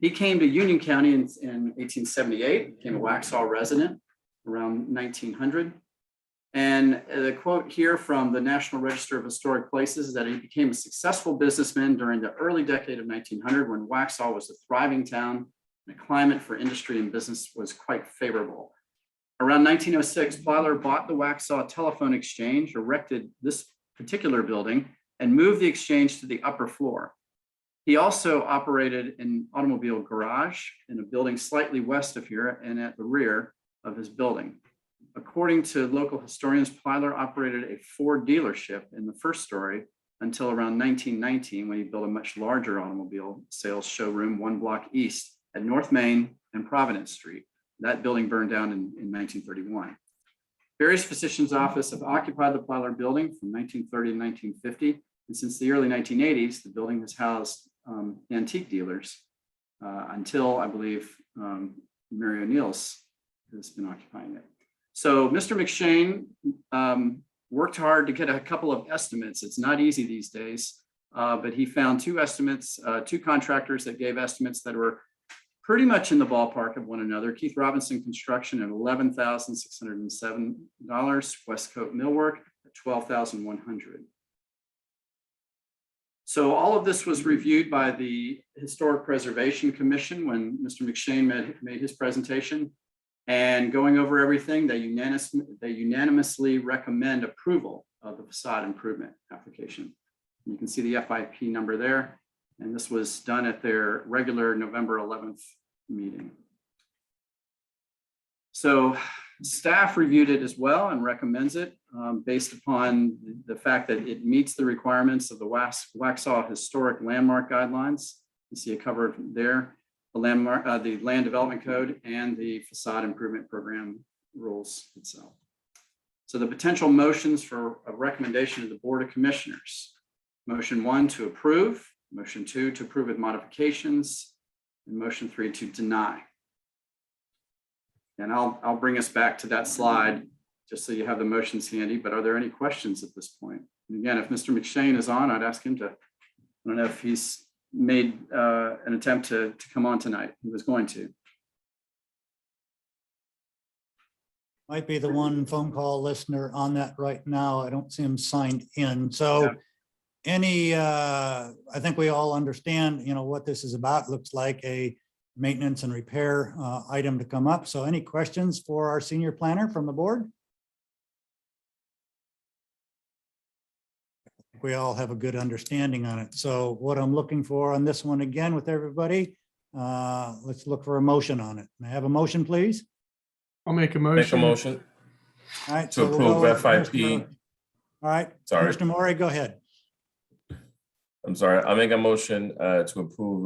He came to Union County in 1878, became a Waxhaw resident around 1900. And the quote here from the National Register of Historic Places is that he became a successful businessman during the early decade of 1900 when Waxhaw was a thriving town and the climate for industry and business was quite favorable. Around 1906, Plyler bought the Waxhaw Telephone Exchange, erected this particular building, and moved the exchange to the upper floor. He also operated an automobile garage in a building slightly west of here and at the rear of his building. According to local historians, Plyler operated a Ford dealership in the first story until around 1919, when he built a much larger automobile sales showroom 1 block east at North Main and Providence Street. That building burned down in 1931. Various physicians' offices have occupied the Plyler building from 1930 to 1950. And since the early 1980s, the building has housed antique dealers until, I believe, Mary O'Neill's has been occupying it. So Mr. McShane worked hard to get a couple of estimates. It's not easy these days, but he found two estimates, two contractors that gave estimates that were pretty much in the ballpark of one another. Keith Robinson Construction at $11,607, Westcote Millwork at $12,100. So all of this was reviewed by the Historic Preservation Commission when Mr. McShane made his presentation. And going over everything, they unanimously recommend approval of the facade improvement application. You can see the FIP number there. And this was done at their regular November 11th meeting. So staff reviewed it as well and recommends it based upon the fact that it meets the requirements of the Waxhaw Historic Landmark Guidelines. You see it covered there. The Land Development Code and the Facade Improvement Program rules itself. So the potential motions for a recommendation to the Board of Commissioners. Motion 1 to approve, motion 2 to approve with modifications, and motion 3 to deny. And I'll bring us back to that slide just so you have the motions handy, but are there any questions at this point? And again, if Mr. McShane is on, I'd ask him to, I don't know if he's made an attempt to come on tonight. He was going to. Might be the one phone call listener on that right now. I don't see him signed in. So I think we all understand, what this is about. Looks like a maintenance and repair item to come up. So any questions for our senior planner from the board? We all have a good understanding on it. So what I'm looking for on this one again with everybody, let's look for a motion on it. May I have a motion, please? I'll make a Make a motion. motion All right. to so we'll go approve with FIP. Commissioner- All right, Sorry, Commissioner Morey, go ahead. I'm sorry. I'll make a motion to approve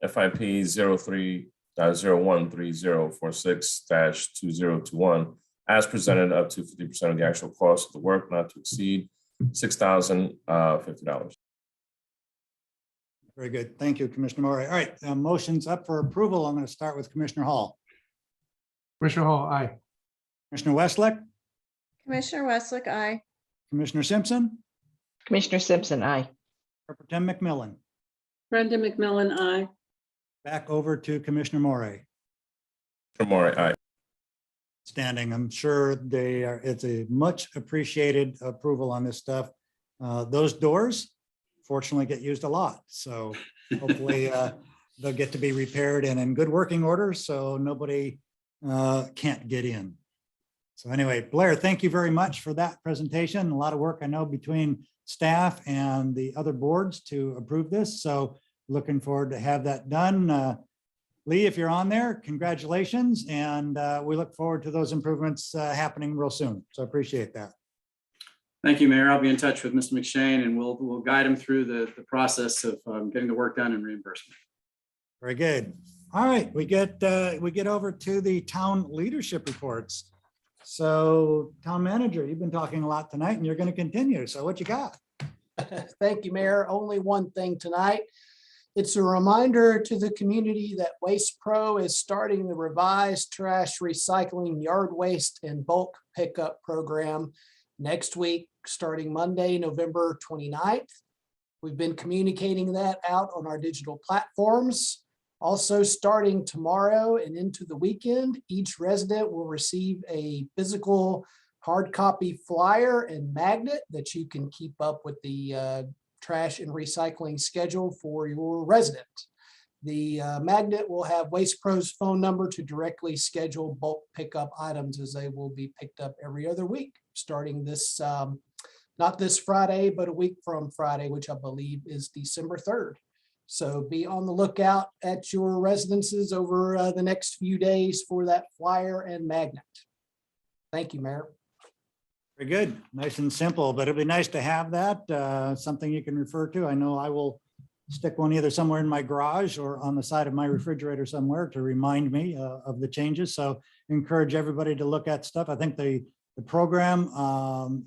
FIP 03.013046-2021 as presented, up to 50% of the actual cost of the work, not to exceed $6,050. Very good. Thank you, Commissioner Morey. All right, motion's up for approval. I'm going to start with Commissioner Hall. Commissioner Hall, aye. Commissioner Westlake, Commissioner Westlake, aye. Commissioner Simpson, Commissioner Simpson, aye. Mayor Pro Tem McMillon. Brenda McMillan, aye. Back over to Commissioner Morey. Mori, aye. Standing, I'm sure it's a much appreciated approval on this stuff. Those doors fortunately get used a lot. So hopefully they'll get to be repaired and in good working order, so nobody can't get in. So anyway, Blair, thank you very much for that presentation. A lot of work I know between staff and the other boards to approve this. So looking forward to have that done. Lee, if you're on there, congratulations. And we look forward to those improvements happening real soon. So appreciate that. Thank you, Mayor. I'll be in touch with Mr. McShane and we'll guide him through the process of getting the work done and reimbursement. Very good. All right, we get over to the town leadership reports. So town manager, you've been talking a lot tonight and you're going to continue. So what you got? Thank you, Mayor. Only one thing tonight. It's a reminder to the community that Waste Pro is starting the revised trash recycling, yard waste, and bulk pickup program next week, starting Monday, November 29th. We've been communicating that out on our digital platforms. Also, starting tomorrow and into the weekend, each resident will receive a physical hard copy flyer and magnet that you can keep up with the trash and recycling schedule for your resident. The magnet will have Waste Pro's phone number to directly schedule bulk pickup items, as they will be picked up every other week, starting this, not this Friday, but a week from Friday, which I believe is December 3rd. So be on the lookout at your residences over the next few days for that flyer and magnet. Thank you, Mayor. Very good. Nice and simple, but it'd be nice to have that, something you can refer to. I know I will stick one either somewhere in my garage or on the side of my refrigerator somewhere to remind me of the changes. So encourage everybody to look at stuff. I think the program,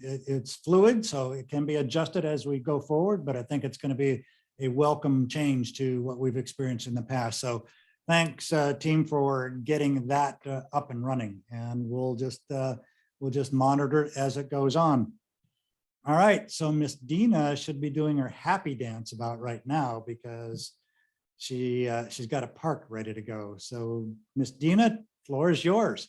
it's fluid, so it can be adjusted as we go forward, but I think it's going to be a welcome change to what we've experienced in the past. So thanks, team, for getting that up and running, and we'll just monitor it as it goes on. All right, so Miss Dina should be doing her happy dance about right now because she's got a park ready to go. So Miss Dina, floor is yours.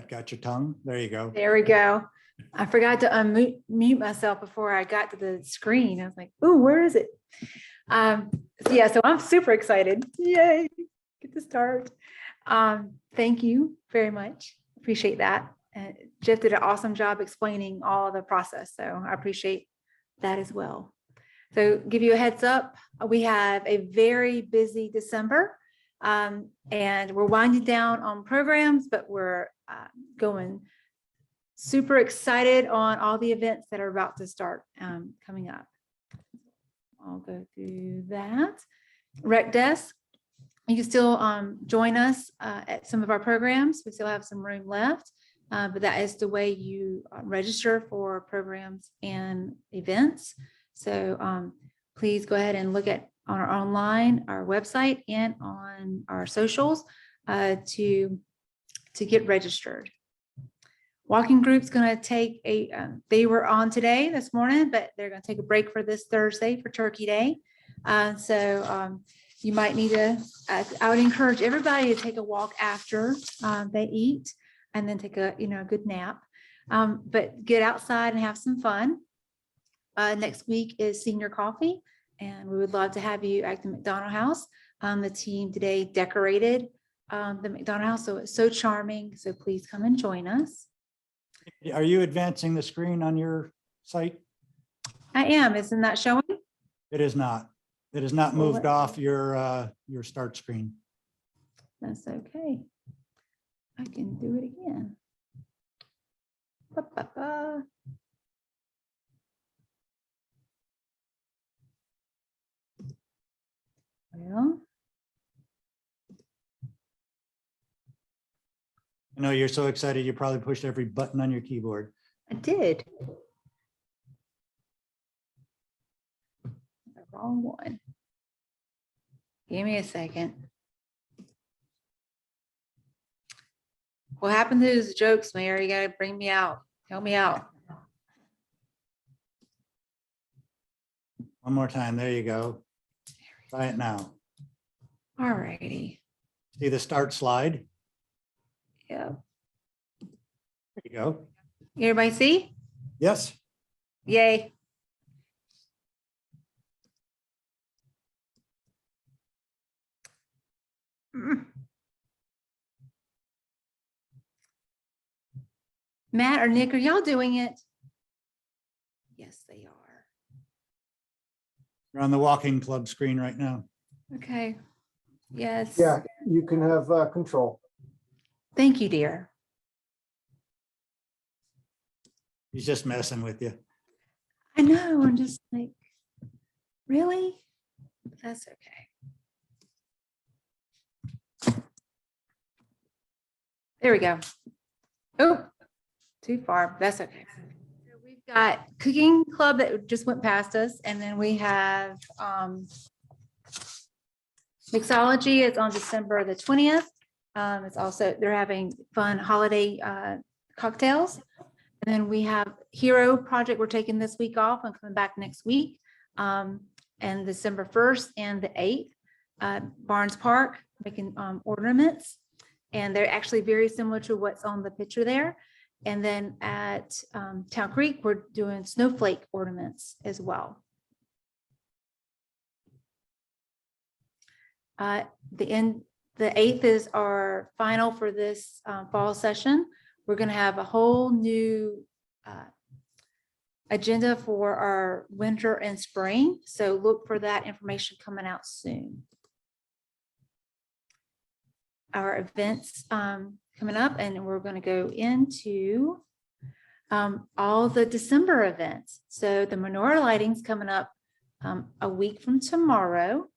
Got your tongue. There you go. There we go. I forgot to unmute myself before I got to the screen. I was like, "Ooh, where is it?" Yeah, so I'm super excited. Yay, get to start. Thank you very much. Appreciate that. Jeff did an awesome job explaining all of the process, so I appreciate that as well. So give you a heads up, we have a very busy December. And we're winding down on programs, but we're going super excited on all the events that are about to start coming up. I'll go through that. Rec Desk, you can still join us at some of our programs. We still have some room left, but that is the way you register for programs and events. So please go ahead and look at on our online, our website, and on our socials to get registered. Walking group's going to take they were on today, this morning, but they're going to take a break for this Thursday for Turkey Day. So you might need to, I would encourage everybody to take a walk after they eat and then take a good nap, but get outside and have some fun. Next week is senior coffee, and we would love to have you at the McDonald House. The team today decorated the McDonald House, so it's so charming. So please come and join us. Are you advancing the screen on your site? I am. Isn't that showing? It is not. It is not moved off your start screen. That's okay. I can do it again. Ba-ba-ba. Well, I know you're so excited, you probably pushed every button on your keyboard. I did. The wrong one. Give me a second. What happened to those jokes, Mayor? You gotta bring me out. Help me out. One more time. There you go. Try it now. All righty. See the start slide? Yeah. There you go. Everybody see? Yes. Yay. Mm. Matt or Nick, are y'all doing it? Yes, they are. You're on the walking club screen right now. Okay. Yes. Yeah, you can have control. Thank you, dear. He's just messing with you. I know, I'm just like, really? That's okay. There we go. Oh, too far. That's okay. So we've got cooking club that just went past us, and then we have mixology is on December the 20th. It's also, they're having fun holiday cocktails. And then we have Hero Project. We're taking this week off and coming back next week. And December 1st and the 8th, Barnes Park making ornaments. And they're actually very similar to what's on the picture there. And then at Town Creek, we're doing snowflake ornaments as well. The 8th is our final for this fall session. We're going to have a whole new agenda for our winter and spring. So look for that information coming out soon. Our events coming up, and we're going to go into all the December events. So the menorah lighting's coming up a week from tomorrow,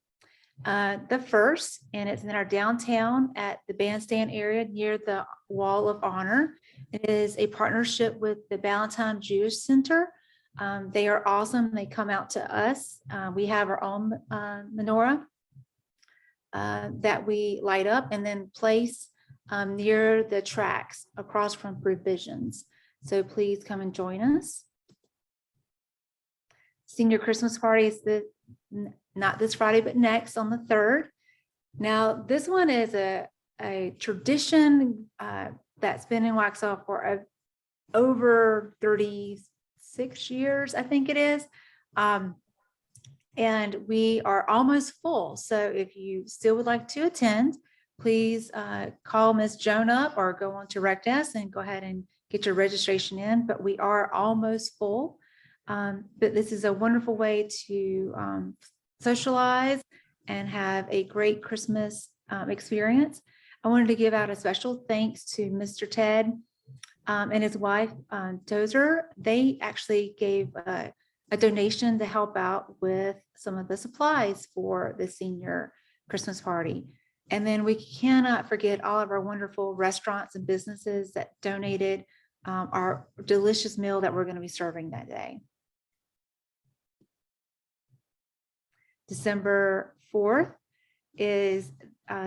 the 1st, and it's in our downtown at the bandstand area near the Wall of Honor. It is a partnership with the Ballantyne Jewish Center. They are awesome. They come out to us. We have our own menorah that we light up and then place near the tracks across from Provisions. So please come and join us. Senior Christmas party is not this Friday, but next on the 3rd. Now, this one is a tradition that's been in Waxhaw for over 36 years, I think it is. And we are almost full. So if you still would like to attend, please call Ms. Joan up or go on to Rec Desk and go ahead and get your registration in. But we are almost full. But this is a wonderful way to socialize and have a great Christmas experience. I wanted to give out a special thanks to Mr. Ted and his wife, Tozer. They actually gave a donation to help out with some of the supplies for the senior Christmas party. And then we cannot forget all of our wonderful restaurants and businesses that donated our delicious meal that we're going to be serving that day. December 4th is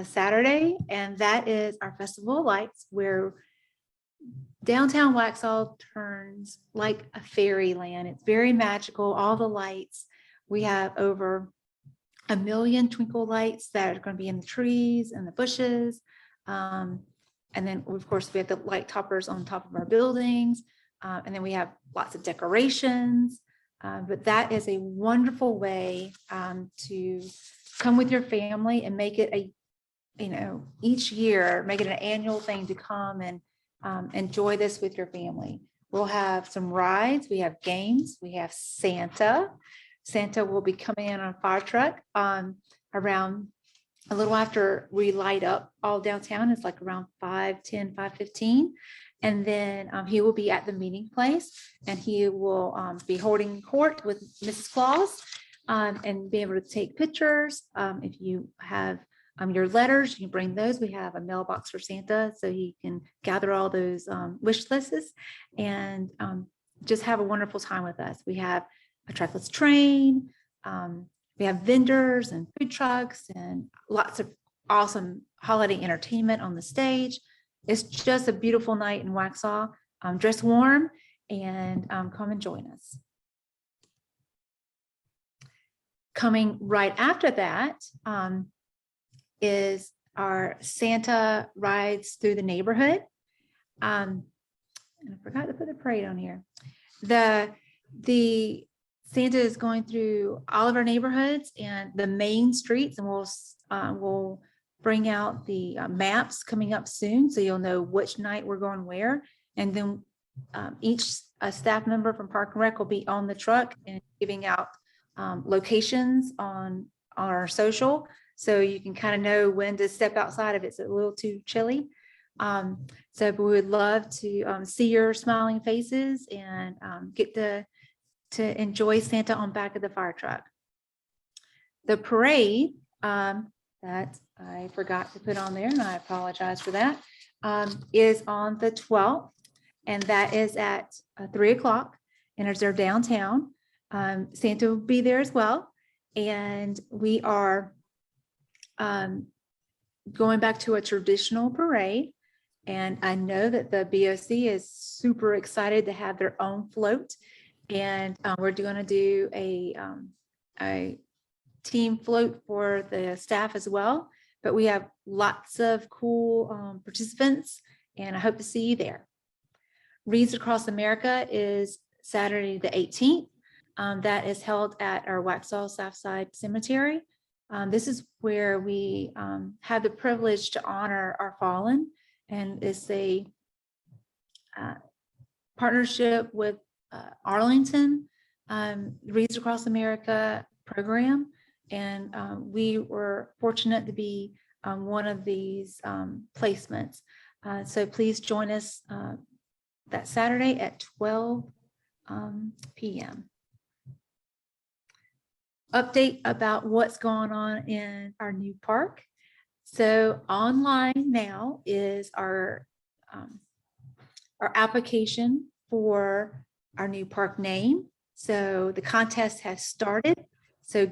Saturday, and that is our Festival of Lights, where downtown Waxhaw turns like a fairyland. It's very magical. All the lights. We have over 1 million twinkle lights that are going to be in the trees and the bushes. And then, of course, we have the light toppers on top of our buildings. And then we have lots of decorations. But that is a wonderful way to come with your family and make it each year, make it an annual thing to come and enjoy this with your family. We'll have some rides, we have games, we have Santa. Santa will be coming in on a fire truck around a little after we light up all downtown. It's like around 5:10, 5:15. And then he will be at the meeting place, and he will be holding court with Mrs. Claus and be able to take pictures. If you have your letters, you can bring those. We have a mailbox for Santa, so he can gather all those wish lists and just have a wonderful time with us. We have a trackless train. We have vendors and food trucks and lots of awesome holiday entertainment on the stage. It's just a beautiful night in Waxhaw. Dress warm and come and join us. Coming right after that is our Santa rides through the neighborhood. And I forgot to put the parade on here. The Santa is going through all of our neighborhoods and the main streets, and we'll bring out the maps coming up soon, so you'll know which night we're going where. And then each staff member from Park and Rec will be on the truck and giving out locations on our social, so you can kind of know when to step outside if it's a little too chilly. So we would love to see your smiling faces and get to enjoy Santa on back of the fire truck. The parade that I forgot to put on there, and I apologize for that, is on the 12th, and that is at 3 o'clock, and it's our downtown. Santa will be there as well, and we are going back to a traditional parade. And I know that the BOC is super excited to have their own float, and we're going to do a team float for the staff as well. But we have lots of cool participants, and I hope to see you there. Reads Across America is Saturday the 18th. That is held at our Waxhaw Southside Cemetery. This is where we have the privilege to honor our fallen, and it's a partnership with Arlington Reads Across America program, and we were fortunate to be one of these placements. So please join us that Saturday at 12 p.m. Update about what's going on in our new park. So online now is our application for our new park name. So the contest has started. So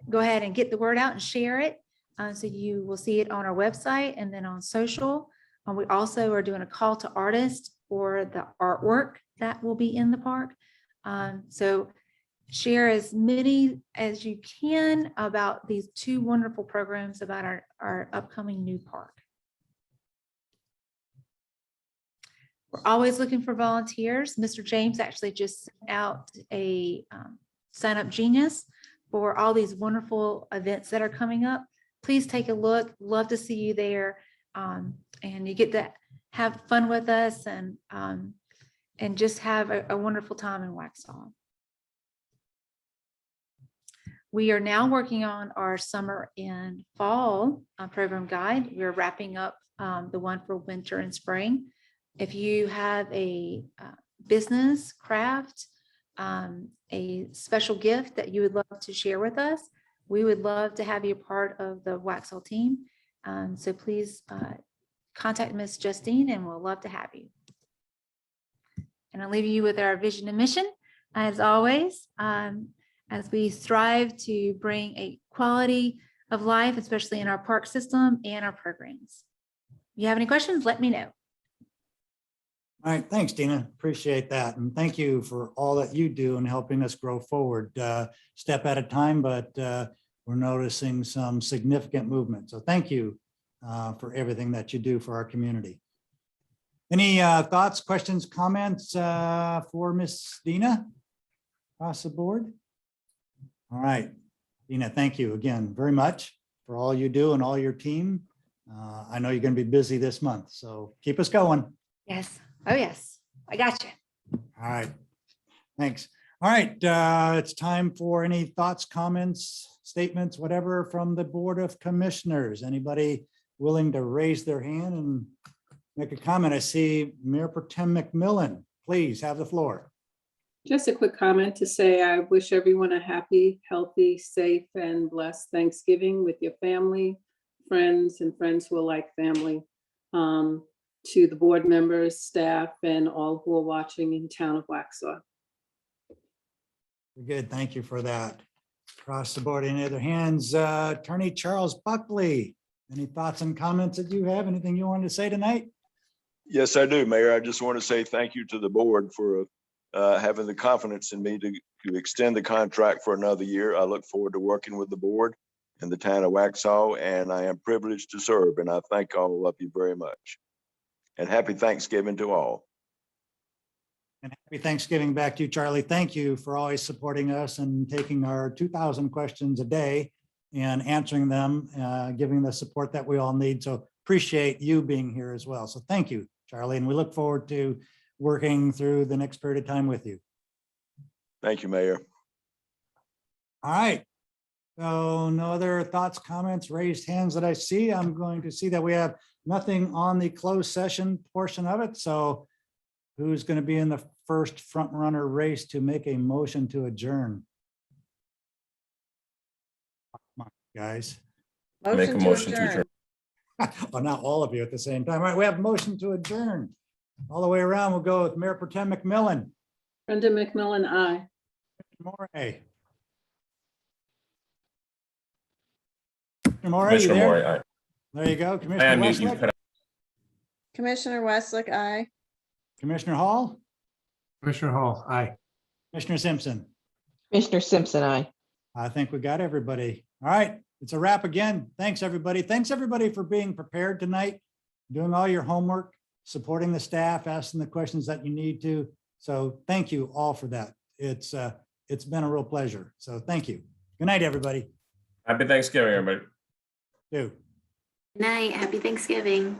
go ahead and get the word out and share it. So you will see it on our website and then on social. We also are doing a call to artists for the artwork that will be in the park. So share as many as you can about these two wonderful programs about our upcoming new park. We're always looking for volunteers. Mr. James actually just sent out a sign up genius for all these wonderful events that are coming up. Please take a look. Love to see you there. And you get to have fun with us and just have a wonderful time in Waxhaw. We are now working on our summer and fall program guide. We're wrapping up the one for winter and spring. If you have a business, craft, a special gift that you would love to share with us, we would love to have you part of the Waxhaw team. So please contact Miss Justine and we'll love to have you. And I'll leave you with our vision and mission, as always, as we strive to bring a quality of life, especially in our park system and our programs. If you have any questions, let me know. All right, thanks, Dina. Appreciate that. And thank you for all that you do in helping us grow forward step at a time, but we're noticing some significant movement. So thank you for everything that you do for our community. Any thoughts, questions, comments for Miss Dina across the board? All right, Dina, thank you again very much for all you do and all your team. I know you're going to be busy this month, so keep us going. Yes. Oh, yes. I got you. All right. Thanks. All right. It's time for any thoughts, comments, statements, whatever from the Board of Commissioners. Anybody willing to raise their hand and make a comment? I see Mayor Pro Tem McMillon. Please have the floor. Just a quick comment to say I wish everyone a happy, healthy, safe, and blessed Thanksgiving with your family, friends, and friends who are like family. To the board members, staff, and all who are watching in town of Waxhaw. Good, thank you for that. Across the board, any other hands? Attorney Charles Buckley, any thoughts and comments that you have? Anything you wanted to say tonight? Yes, I do, Mayor. I just want to say thank you to the board for having the confidence in me to extend the contract for another year. I look forward to working with the board in the town of Waxhaw, and I am privileged to serve, and I thank all of you very much. And happy Thanksgiving to all. And happy Thanksgiving back to you, Charlie. Thank you for always supporting us and taking our 2,000 questions a day and answering them, giving the support that we all need. So appreciate you being here as well. So thank you, Charlie. And we look forward to working through the next period of time with you. Thank you, Mayor. All right. So no other thoughts, comments, raised hands that I see. I'm going to see that we have nothing on the closed session portion of it. So who's going to be in the first front runner race to make a motion to adjourn? Come on, guys. Make a motion to adjourn. Well, not all of you at the same time. All right, we have motion to adjourn. All the way around, we'll go with Mayor Pro Tem McMillon. Brenda McMillan, aye. Moray. Moray, you Commissioner there? Moore, aye. There you go. I Commissioner am you Westlake. cut out. Commissioner Westlake, aye. Commissioner Hall. Commissioner Hall, aye. Commissioner Simpson. Commissioner Simpson, aye. I think we got everybody. All right, it's a wrap again. Thanks, everybody. Thanks, everybody, for being prepared tonight, doing all your homework, supporting the staff, asking the questions that you need to. So thank you all for that. It's been a real pleasure. So thank you. Good night, everybody. Happy Thanksgiving, everybody. Do. Good night. Happy Thanksgiving.